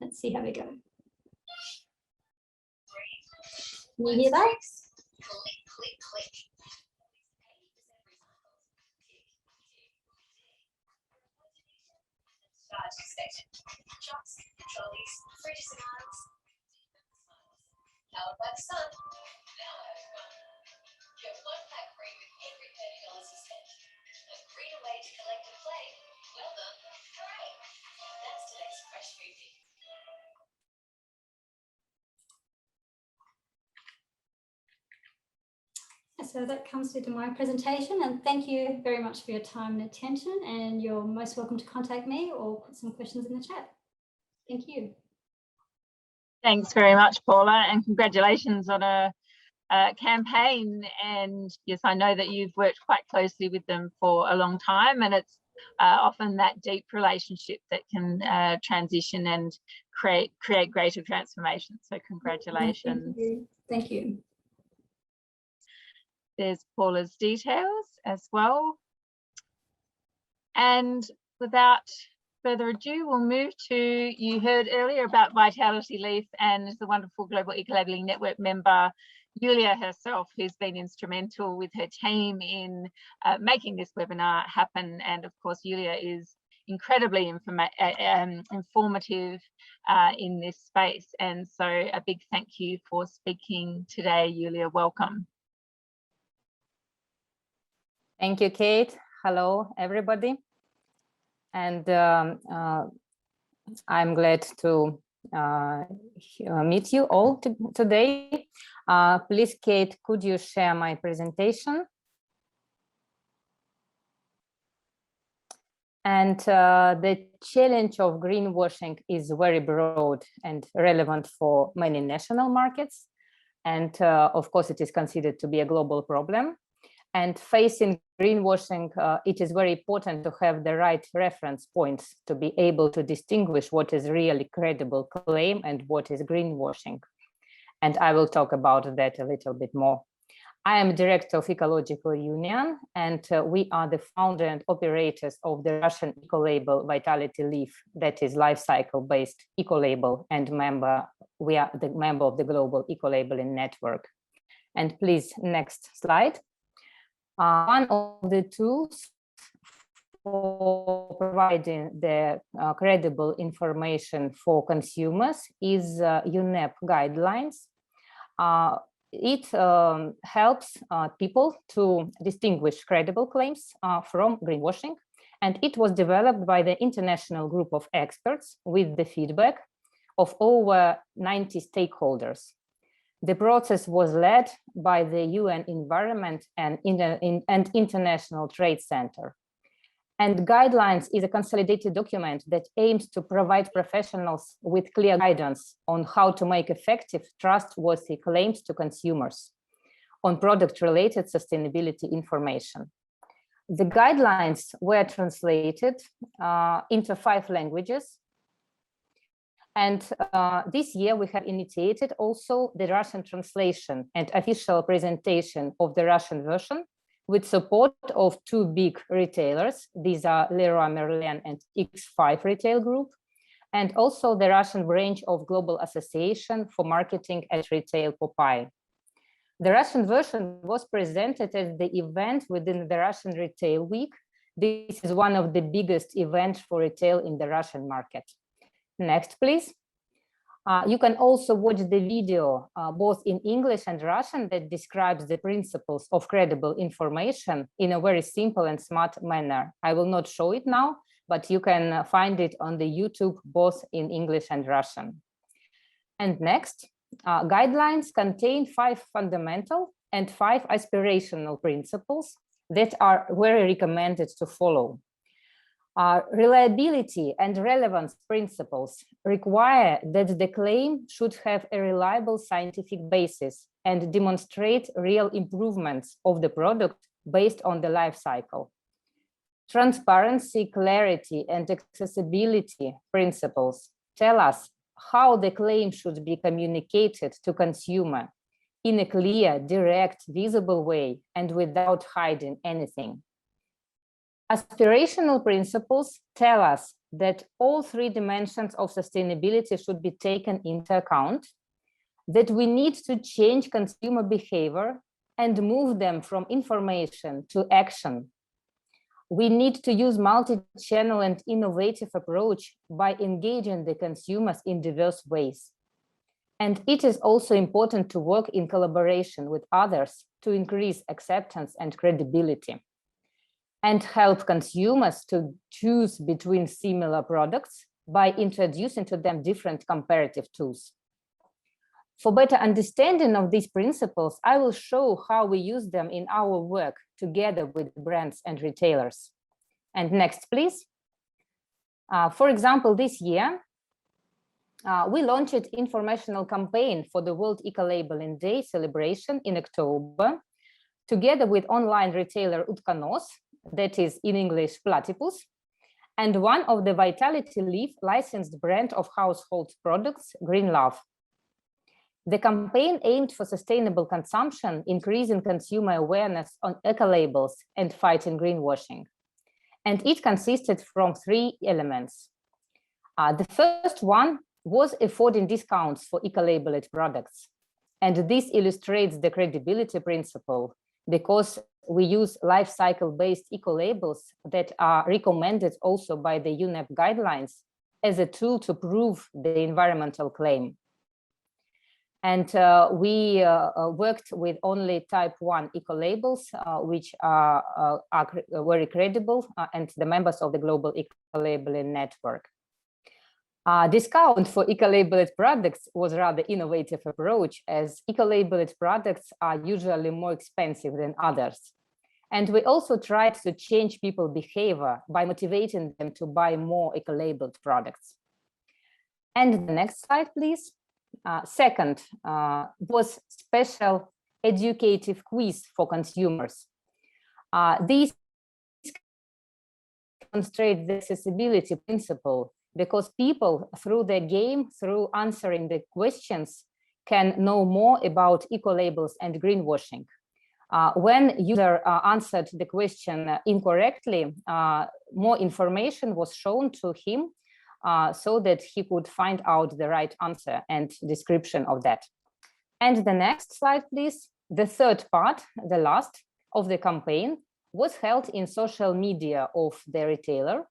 let's see how we go. Can you hear that? Click, click, click. Trucks, trolleys, fridges and aisles. Powered by the sun. Now having fun. Get 1 pack free with every $30 you spend. A greener way to collect and play. Well done. Hooray! That's today's fresh movie. So that comes to my presentation, and thank you very much for your time and attention, and you're most welcome to contact me or put some questions in the chat. Thank you. Thanks very much, Paula, and congratulations on a campaign. And yes, I know that you've worked quite closely with them for a long time, and it's often that deep relationship that can transition and create greater transformation. So congratulations. Thank you. Thank you. There's Paula's details as well. And without further ado, we'll move to, you heard earlier about Vitality Leaf and the wonderful Global Ecolabelling Network member, Julia herself, who's been instrumental with her team in making this webinar happen. And of course, Julia is incredibly informative in this space. And so a big thank you for speaking today, Julia. Welcome. Thank you, Kate. Hello, everybody. And I'm glad to meet you all today. Please, Kate, could you share my presentation? And the challenge of greenwashing is very broad and relevant for many national markets. And of course, it is considered to be a global problem. And facing greenwashing, it is very important to have the right reference points to be able to distinguish what is really credible claim and what is greenwashing. And I will talk about that a little bit more. I am director of Ecological Union, and we are the founder and operators of the Russian Ecolabel Vitality Leaf, that is life cycle based Ecolabel, and we are the member of the Global Ecolabelling Network. And please, next slide. One of the tools for providing the credible information for consumers is UNEP guidelines. It helps people to distinguish credible claims from greenwashing, and it was developed by the international group of experts with the feedback of over 90 stakeholders. The process was led by the UN Environment and International Trade Center. And guidelines is a consolidated document that aims to provide professionals with clear guidance on how to make effective, trustworthy claims to consumers on product-related sustainability information. The guidelines were translated into 5 languages. And this year we have initiated also the Russian translation and official presentation of the Russian version with support of 2 big retailers. These are Leroy Merlin and X5 Retail Group, and also the Russian branch of Global Association for Marketing at Retail Popeye. The Russian version was presented at the event within the Russian Retail Week. This is one of the biggest events for retail in the Russian market. Next, please. You can also watch the video both in English and Russian that describes the principles of credible information in a very simple and smart manner. I will not show it now, but you can find it on the YouTube both in English and Russian. And next, guidelines contain 5 fundamental and 5 aspirational principles that are very recommended to follow. Reliability and relevance principles require that the claim should have a reliable scientific basis and demonstrate real improvements of the product based on the life cycle. Transparency, clarity, and accessibility principles tell us how the claim should be communicated to consumer in a clear, direct, visible way and without hiding anything. Aspirational principles tell us that all 3 dimensions of sustainability should be taken into account, that we need to change consumer behavior and move them from information to action. We need to use multi-channel and innovative approach by engaging the consumers in diverse ways. And it is also important to work in collaboration with others to increase acceptance and credibility, and help consumers to choose between similar products by introducing to them different comparative tools. For better understanding of these principles, I will show how we use them in our work together with brands and retailers. And next, please. For example, this year, we launched an informational campaign for the World Ecolabelling Day celebration in October, together with online retailer Utkanos, that is in English Platypus, and one of the Vitality Leaf licensed brand of household products, Green Love. The campaign aimed for sustainable consumption, increasing consumer awareness on ecolabels and fighting greenwashing. And it consisted from 3 elements. The first one was affording discounts for ecolabeled products. And this illustrates the credibility principle because we use life cycle based ecolabels that are recommended also by the UNEP guidelines as a tool to prove the environmental claim. And we worked with only type 1 ecolabels, which are very credible, and the members of the global Ecolabelling Network. Discount for ecolabeled products was rather innovative approach, as ecolabeled products are usually more expensive than others. And we also tried to change people's behavior by motivating them to buy more ecolabeled products. And the next slide, please. Second was special educative quiz for consumers. These demonstrate the accessibility principle because people, through the game, through answering the questions, can know more about ecolabels and greenwashing. When user answered the question incorrectly, more information was shown to him so that he could find out the right answer and description of that. And the next slide, please. The third part, the last of the campaign, was held in social media of the retailer.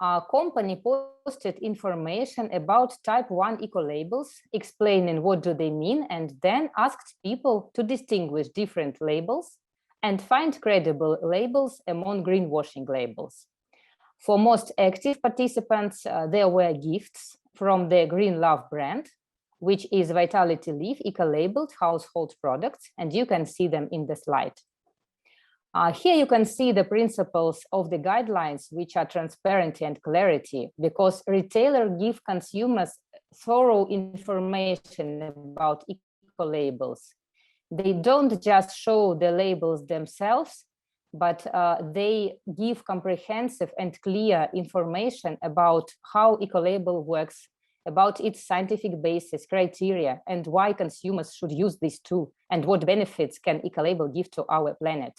Our company posted information about type 1 ecolabels, explaining what do they mean, and then asked people to distinguish different labels and find credible labels among greenwashing labels. For most active participants, there were gifts from the Green Love brand, which is Vitality Leaf ecolabeled household products, and you can see them in the slide. Here you can see the principles of the guidelines, which are transparency and clarity, because retailers give consumers thorough information about ecolabels. They don't just show the labels themselves, but they give comprehensive and clear information about how ecolabel works, about its scientific basis, criteria, and why consumers should use this tool, and what benefits can ecolabel give to our planet.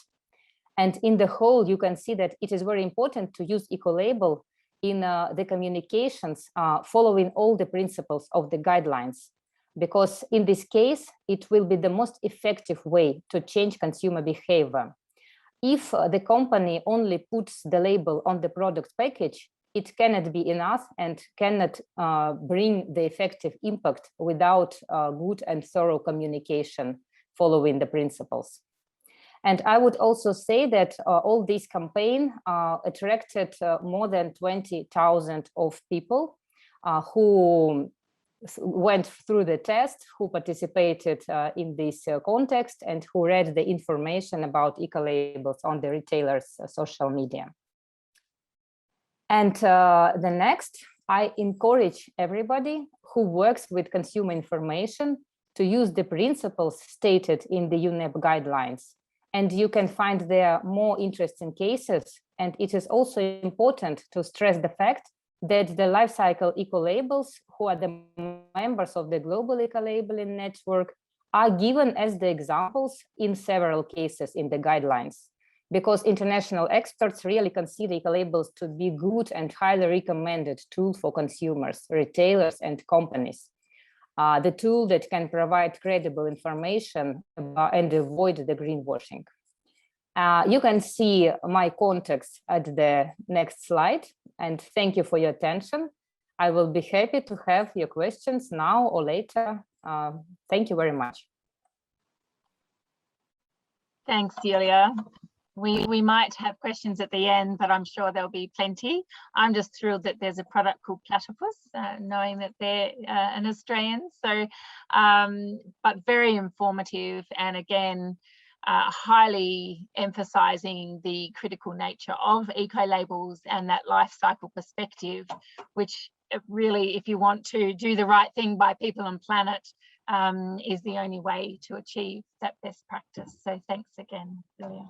And in the whole, you can see that it is very important to use ecolabel in the communications following all the principles of the guidelines, because in this case, it will be the most effective way to change consumer behavior. If the company only puts the label on the product package, it cannot be enough and cannot bring the effective impact without good and thorough communication following the principles. And I would also say that all this campaign attracted more than 20,000 of people who went through the test, who participated in this context, and who read the information about ecolabels on the retailers' social media. And the next, I encourage everybody who works with consumer information to use the principles stated in the UNEP guidelines. And you can find there more interesting cases. And it is also important to stress the fact that the life cycle ecolabels, who are the members of the global Ecolabelling Network, are given as the examples in several cases in the guidelines, because international experts really consider ecolabels to be good and highly recommended tool for consumers, retailers, and companies. The tool that can provide credible information and avoid the greenwashing. You can see my contacts at the next slide, and thank you for your attention. I will be happy to have your questions now or later. Thank you very much. Thanks, Celia. We might have questions at the end, but I'm sure there'll be plenty. I'm just thrilled that there's a product called Platypus, knowing that they're an Australian. So, but very informative, and again, highly emphasizing the critical nature of eco-labels and that life cycle perspective, which really, if you want to do the right thing by people and planet, is the only way to achieve that best practice. So thanks again, Celia.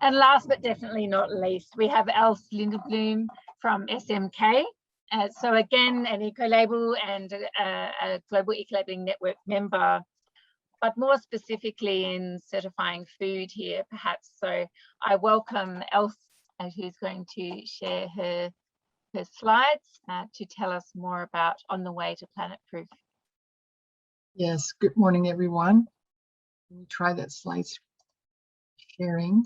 And last but definitely not least, we have Else Lindelboom from SMK. So again, an Ecolabel and a Global Ecolabelling Network member, but more specifically in certifying food here, perhaps. So I welcome Else, who's going to share her slides to tell us more about On the Way to Planet Proof. Yes, good morning, everyone. Let me try that slide sharing.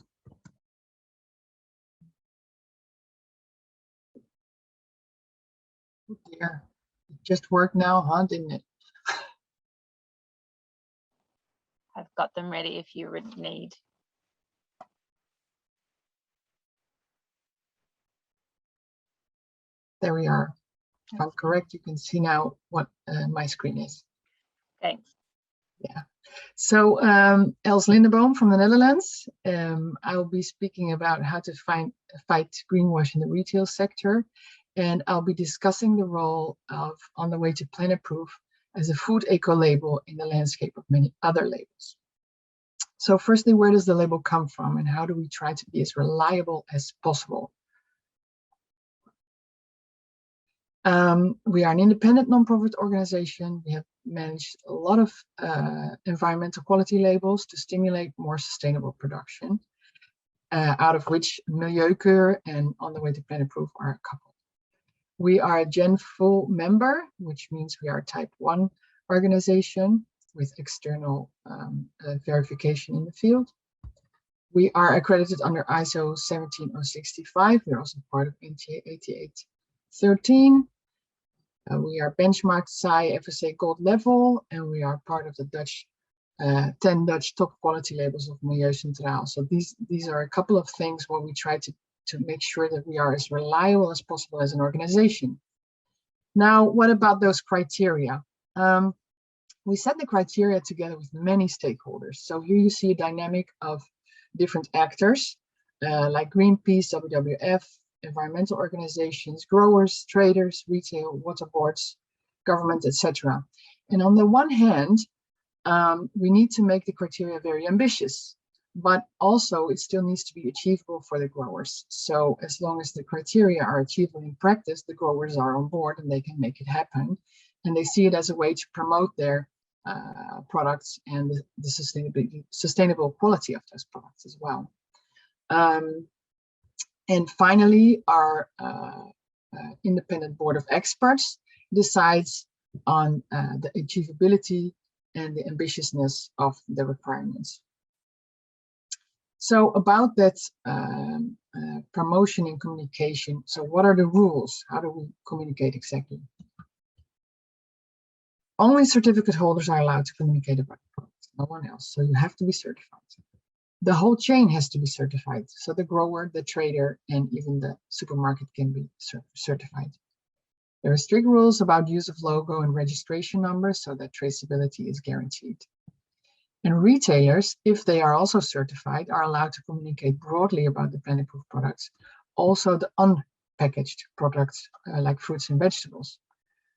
Oh dear, it just worked now, huh, didn't it? I've got them ready if you would need. There we are. If I'm correct, you can see now what my screen is. Thanks. Yeah. So Els Lindenboom from the Netherlands. I'll be speaking about how to fight greenwash in the retail sector. And I'll be discussing the role of On the Way to Planet Proof as a food eco-label in the landscape of many other labels. So firstly, where does the label come from and how do we try to be as reliable as possible? We are an independent nonprofit organization. We have managed a lot of environmental quality labels to stimulate more sustainable production, out of which Milieukeur and On the Way to Planet Proof are a couple. We are a Gen full member, which means we are a type 1 organization with external verification in the field. We are accredited under ISO 17065. We're also part of NTA 8813. We are benchmarked SAI FSA Gold level, and we are part of the 10 Dutch top quality labels of Milieu Centraal. So these are a couple of things where we try to make sure that we are as reliable as possible as an organization. Now, what about those criteria? We set the criteria together with many stakeholders. So here you see a dynamic of different actors like Greenpeace, WWF, environmental organizations, growers, traders, retail, water boards, government, etc. And on the one hand, we need to make the criteria very ambitious, but also it still needs to be achievable for the growers. So as long as the criteria are achievable in practice, the growers are on board and they can make it happen. And they see it as a way to promote their products and the sustainable quality of those products as well. And finally, our independent board of experts decides on the achievability and the ambitiousness of the requirements. So about that promotion and communication, so what are the rules? How do we communicate exactly? Only certificate holders are allowed to communicate about the products, no one else. So you have to be certified. The whole chain has to be certified. So the grower, the trader, and even the supermarket can be certified. There are strict rules about use of logo and registration numbers so that traceability is guaranteed. And retailers, if they are also certified, are allowed to communicate broadly about the planet-proof products, also the unpackaged products like fruits and vegetables.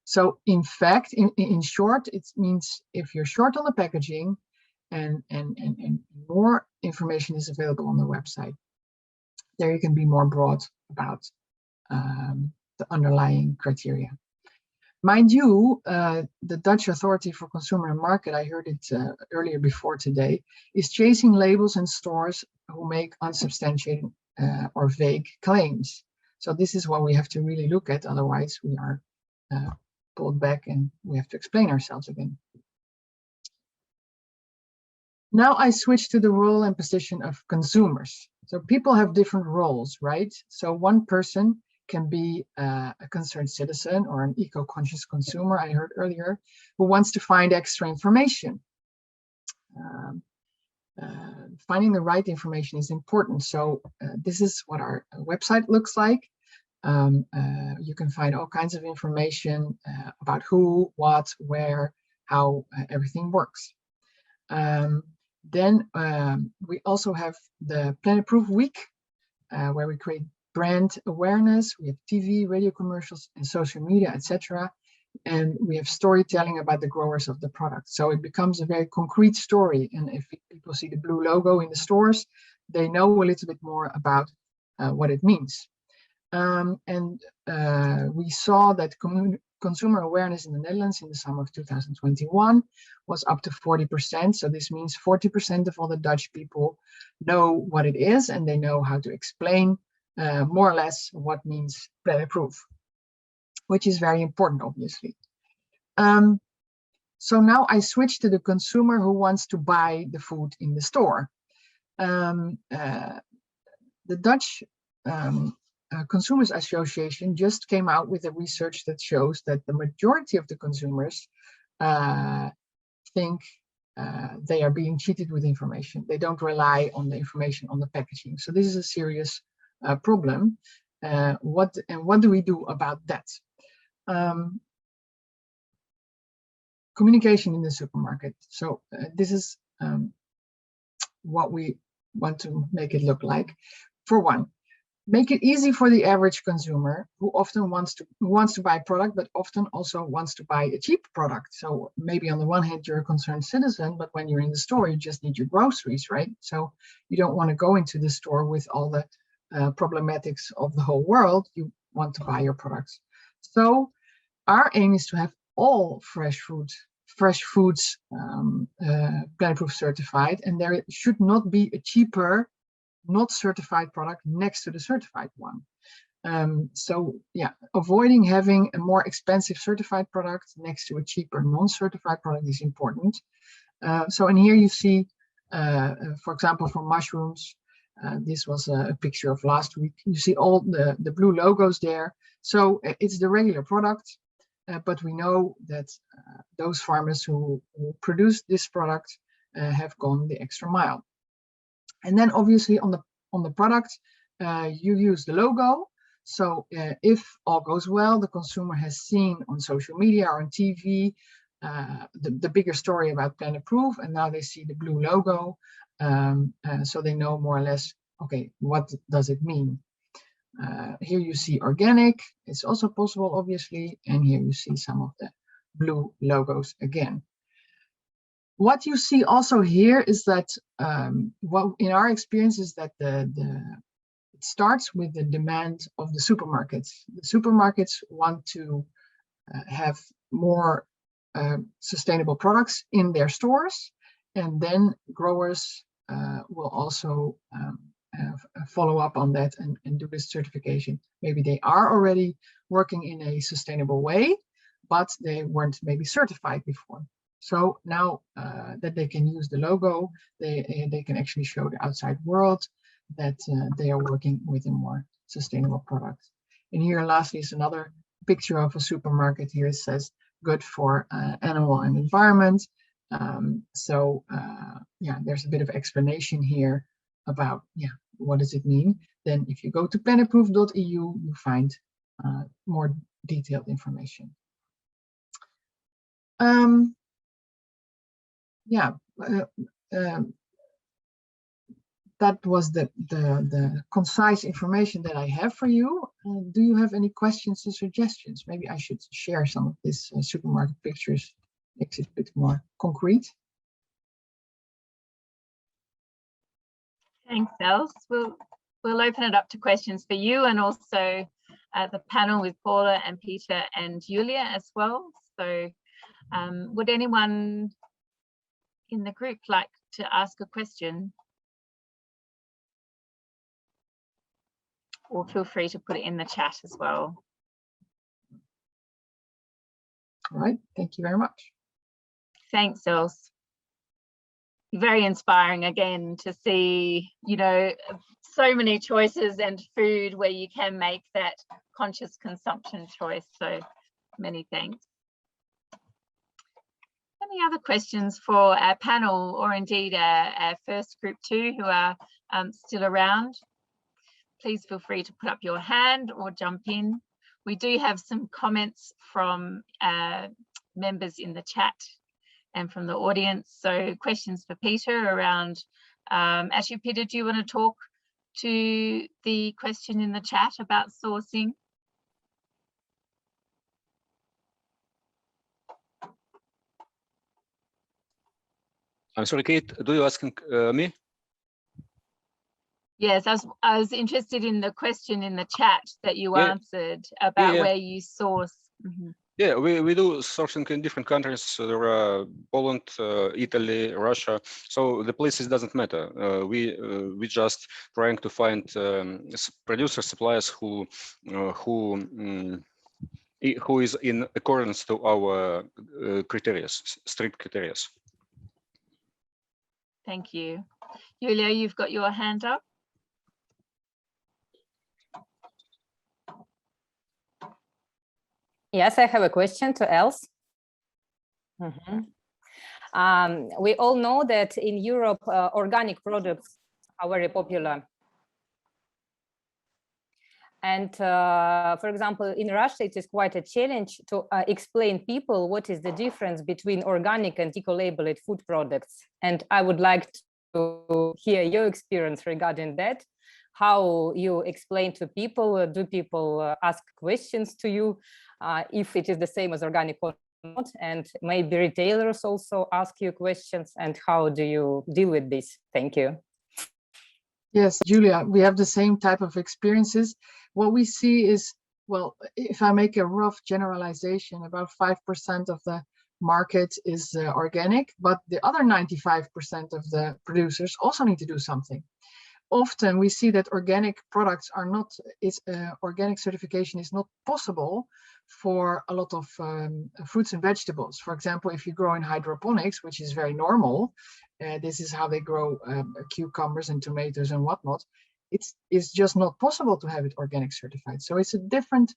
So in fact, in short, it means if you're short on the packaging and more information is available on the website, there you can be more broad about the underlying criteria. Mind you, the Dutch Authority for Consumer and Market, I heard it earlier before today, is chasing labels and stores who make unsubstantiated or vague claims. So this is what we have to really look at, otherwise we are pulled back and we have to explain ourselves again. Now I switch to the role and position of consumers. So people have different roles, right? So one person can be a concerned citizen or an eco-conscious consumer, I heard earlier, who wants to find extra information. Finding the right information is important. So this is what our website looks like. You can find all kinds of information about who, what, where, how everything works. Then we also have the Planet Proof Week, where we create brand awareness. We have TV, radio commercials, and social media, etc. And we have storytelling about the growers of the product. So it becomes a very concrete story. And if people see the blue logo in the stores, they know a little bit more about what it means. We saw that consumer awareness in the Netherlands in the summer of 2021 was up to 40%. So this means 40% of all the Dutch people know what it is, and they know how to explain more or less what means Planet Proof, which is very important, obviously. So now I switch to the consumer who wants to buy the food in the store. The Dutch Consumers Association just came out with a research that shows that the majority of the consumers think they are being cheated with information. They don't rely on the information on the packaging. So this is a serious problem. What do we do about that? Communication in the supermarket. So this is what we want to make it look like. For one, make it easy for the average consumer who often wants to buy a product, but often also wants to buy a cheap product. So maybe on the one hand, you're a concerned citizen, but when you're in the store, you just need your groceries, right? So you don't want to go into the store with all the problematics of the whole world. You want to buy your products. So our aim is to have all fresh foods Planet Proof certified, and there should not be a cheaper not certified product next to the certified one. So yeah, avoiding having a more expensive certified product next to a cheaper non-certified product is important. So in here you see, for example, for mushrooms, this was a picture of last week. You see all the blue logos there. So it's the regular product, but we know that those farmers who produce this product have gone the extra mile. And then obviously on the product, you use the logo. So if all goes well, the consumer has seen on social media or on TV the bigger story about Planet Proof, and now they see the blue logo. So they know more or less, okay, what does it mean? Here you see organic. It's also possible, obviously. And here you see some of the blue logos again. What you see also here is that what in our experience is that it starts with the demand of the supermarkets. The supermarkets want to have more sustainable products in their stores, and then growers will also follow up on that and do this certification. Maybe they are already working in a sustainable way, but they weren't maybe certified before. So now that they can use the logo, they can actually show the outside world that they are working with a more sustainable product. And here lastly is another picture of a supermarket. Here it says good for animal and environment. Yeah, there's a bit of explanation here about what does it mean. Then if you go to planetproof.eu, you find more detailed information. That was the concise information that I have for you. Do you have any questions or suggestions? Maybe I should share some of these supermarket pictures, makes it a bit more concrete. Thanks, Els. We'll open it up to questions for you and also the panel with Paula and Peter and Julia as well. So would anyone in the group like to ask a question? Or feel free to put it in the chat as well. All right, thank you very much. Thanks, Els. Very inspiring again to see, you know, so many choices and food where you can make that conscious consumption choice. So many thanks. Any other questions for our panel or indeed our first group 2 who are still around? Please feel free to put up your hand or jump in. We do have some comments from members in the chat and from the audience. So questions for Peter around, actually, Peter, do you want to talk to the question in the chat about sourcing? I'm sorry, Kate, do you asking me? Yes, I was interested in the question in the chat that you answered about where you source. Mm-hmm. Yeah, we do sourcing in different countries. There are Poland, Italy, Russia. So the places doesn't matter. We just trying to find producer suppliers who is in accordance to our criteria, strict criteria. Thank you. Julia, you've got your hand up. Yes, I have a question to Els. We all know that in Europe, organic products are very popular. And for example, in Russia, it is quite a challenge to explain people what is the difference between organic and eco-labeled food products. And I would like to hear your experience regarding that. How you explain to people, do people ask questions to you if it is the same as organic or not, and maybe retailers also ask you questions, and how do you deal with this? Thank you. Yes, Julia, we have the same type of experiences. What we see is, well, if I make a rough generalization, about 5% of the market is organic, but the other 95% of the producers also need to do something. Often we see that organic products are not, organic certification is not possible for a lot of fruits and vegetables. For example, if you grow in hydroponics, which is very normal, this is how they grow cucumbers and tomatoes and whatnot, it's just not possible to have it organic certified. So it's a different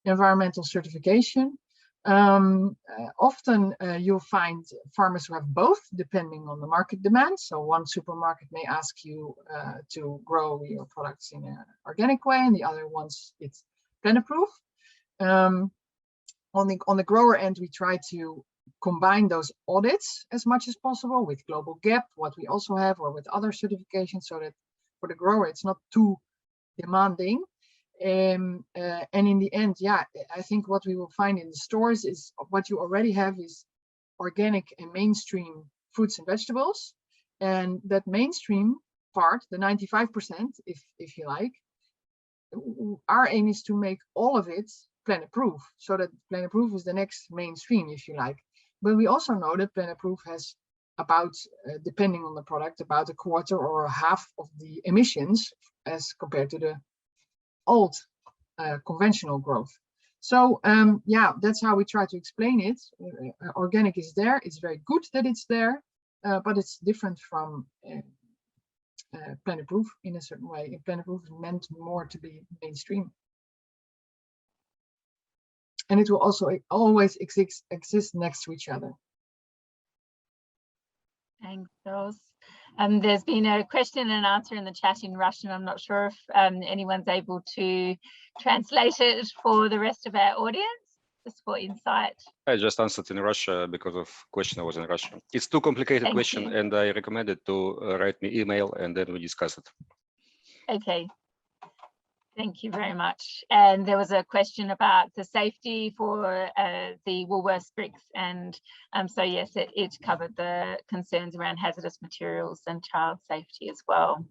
environmental certification. Often you'll find farmers who have both, depending on the market demand. So one supermarket may ask you to grow your products in an organic way, and the other ones it's planet-proof. On the grower end, we try to combine those audits as much as possible with Global Gap, what we also have, or with other certifications, so that for the grower it's not too demanding. And in the end, yeah, I think what we will find in the stores is what you already have is organic and mainstream fruits and vegetables. And that mainstream part, the 95%, if you like, our aim is to make all of it planet-proof, so that planet-proof is the next mainstream, if you like. But we also know that planet-proof has about, depending on the product, about a quarter or a half of the emissions as compared to the old conventional growth. So yeah, that's how we try to explain it. Organic is there, it's very good that it's there, but it's different from planet-proof in a certain way. Planet-proof is meant more to be mainstream. And it will also always exist next to each other. Thanks, Rose. There's been a question and answer in the chat in Russian. I'm not sure if anyone's able to translate it for the rest of our audience, just for insight. I just answered in Russia because of question was in Russian. It's too complicated Thank question, you. and I recommended to write me email and then we discuss it. Okay. Thank you very much. And there was a question about the safety for the Woolworths bricks. And so, yes, it covered the concerns around hazardous materials and child safety as well.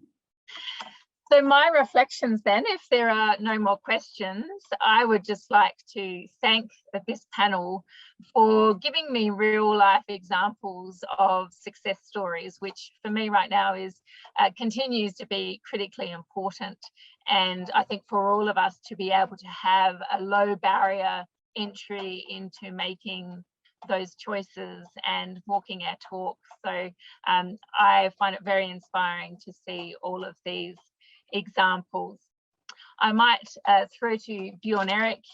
So my reflections then, if there are no more questions, I would just like to thank this panel for giving me real life examples of success stories, which for me right now is continues to be critically important. And I think for all of us to be able to have a low barrier entry into making those choices and walking our talk. So I find it very inspiring to see all of these examples. I might throw to Bjorn Erik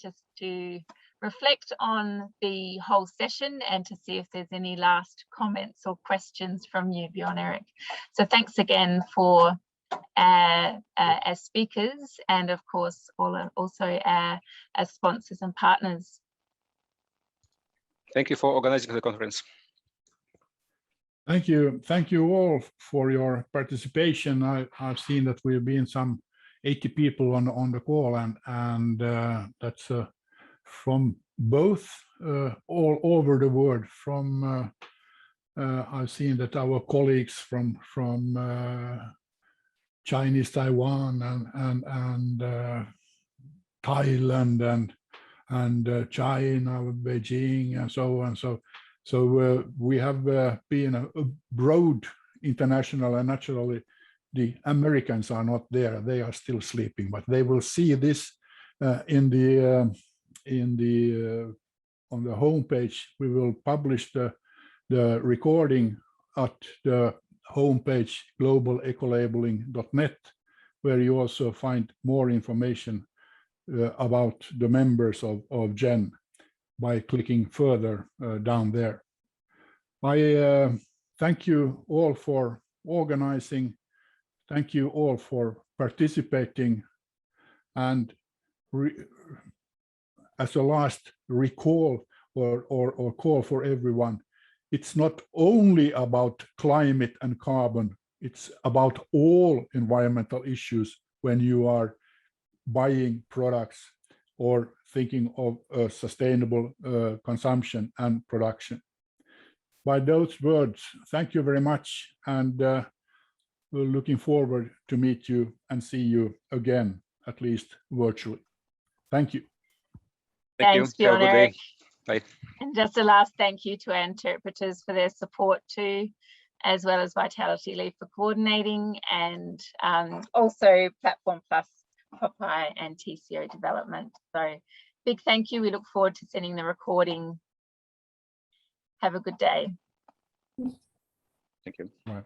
just to reflect on the whole session and to see if there's any last comments or questions from you, Bjorn Erik. So thanks again for our speakers and of course also our sponsors and partners. Thank you for organizing the conference. Thank you all for your participation. I've seen that we've been some 80 people on the call, and that's from both all over the world. From I've seen that our colleagues from Chinese Taiwan and Thailand and China, Beijing, and so on. So we have been a broad international, and naturally the Americans are not there; they are still sleeping. But they will see this on the homepage. We will publish the recording at the homepage globalecolabelling.net, where you also find more information about the members of GEN by clicking further down there. I thank you all for organizing. Thank you all for participating. And as a last recall or call for everyone, it's not only about climate and carbon, it's about all environmental issues when you are buying products or thinking of sustainable consumption and production. By those words, thank you very much, and we're looking forward to meet you and see you again, at least virtually. Thank you. Thanks, Have a good day. Bjorn. Bye. And just a last thank you to our interpreters for their support too, as well as Vitality Leaf for coordinating, and also Platform Plus, Popeye and TCO Development. So big thank you. We look forward to sending the recording. Have a good day. Thank you. Right.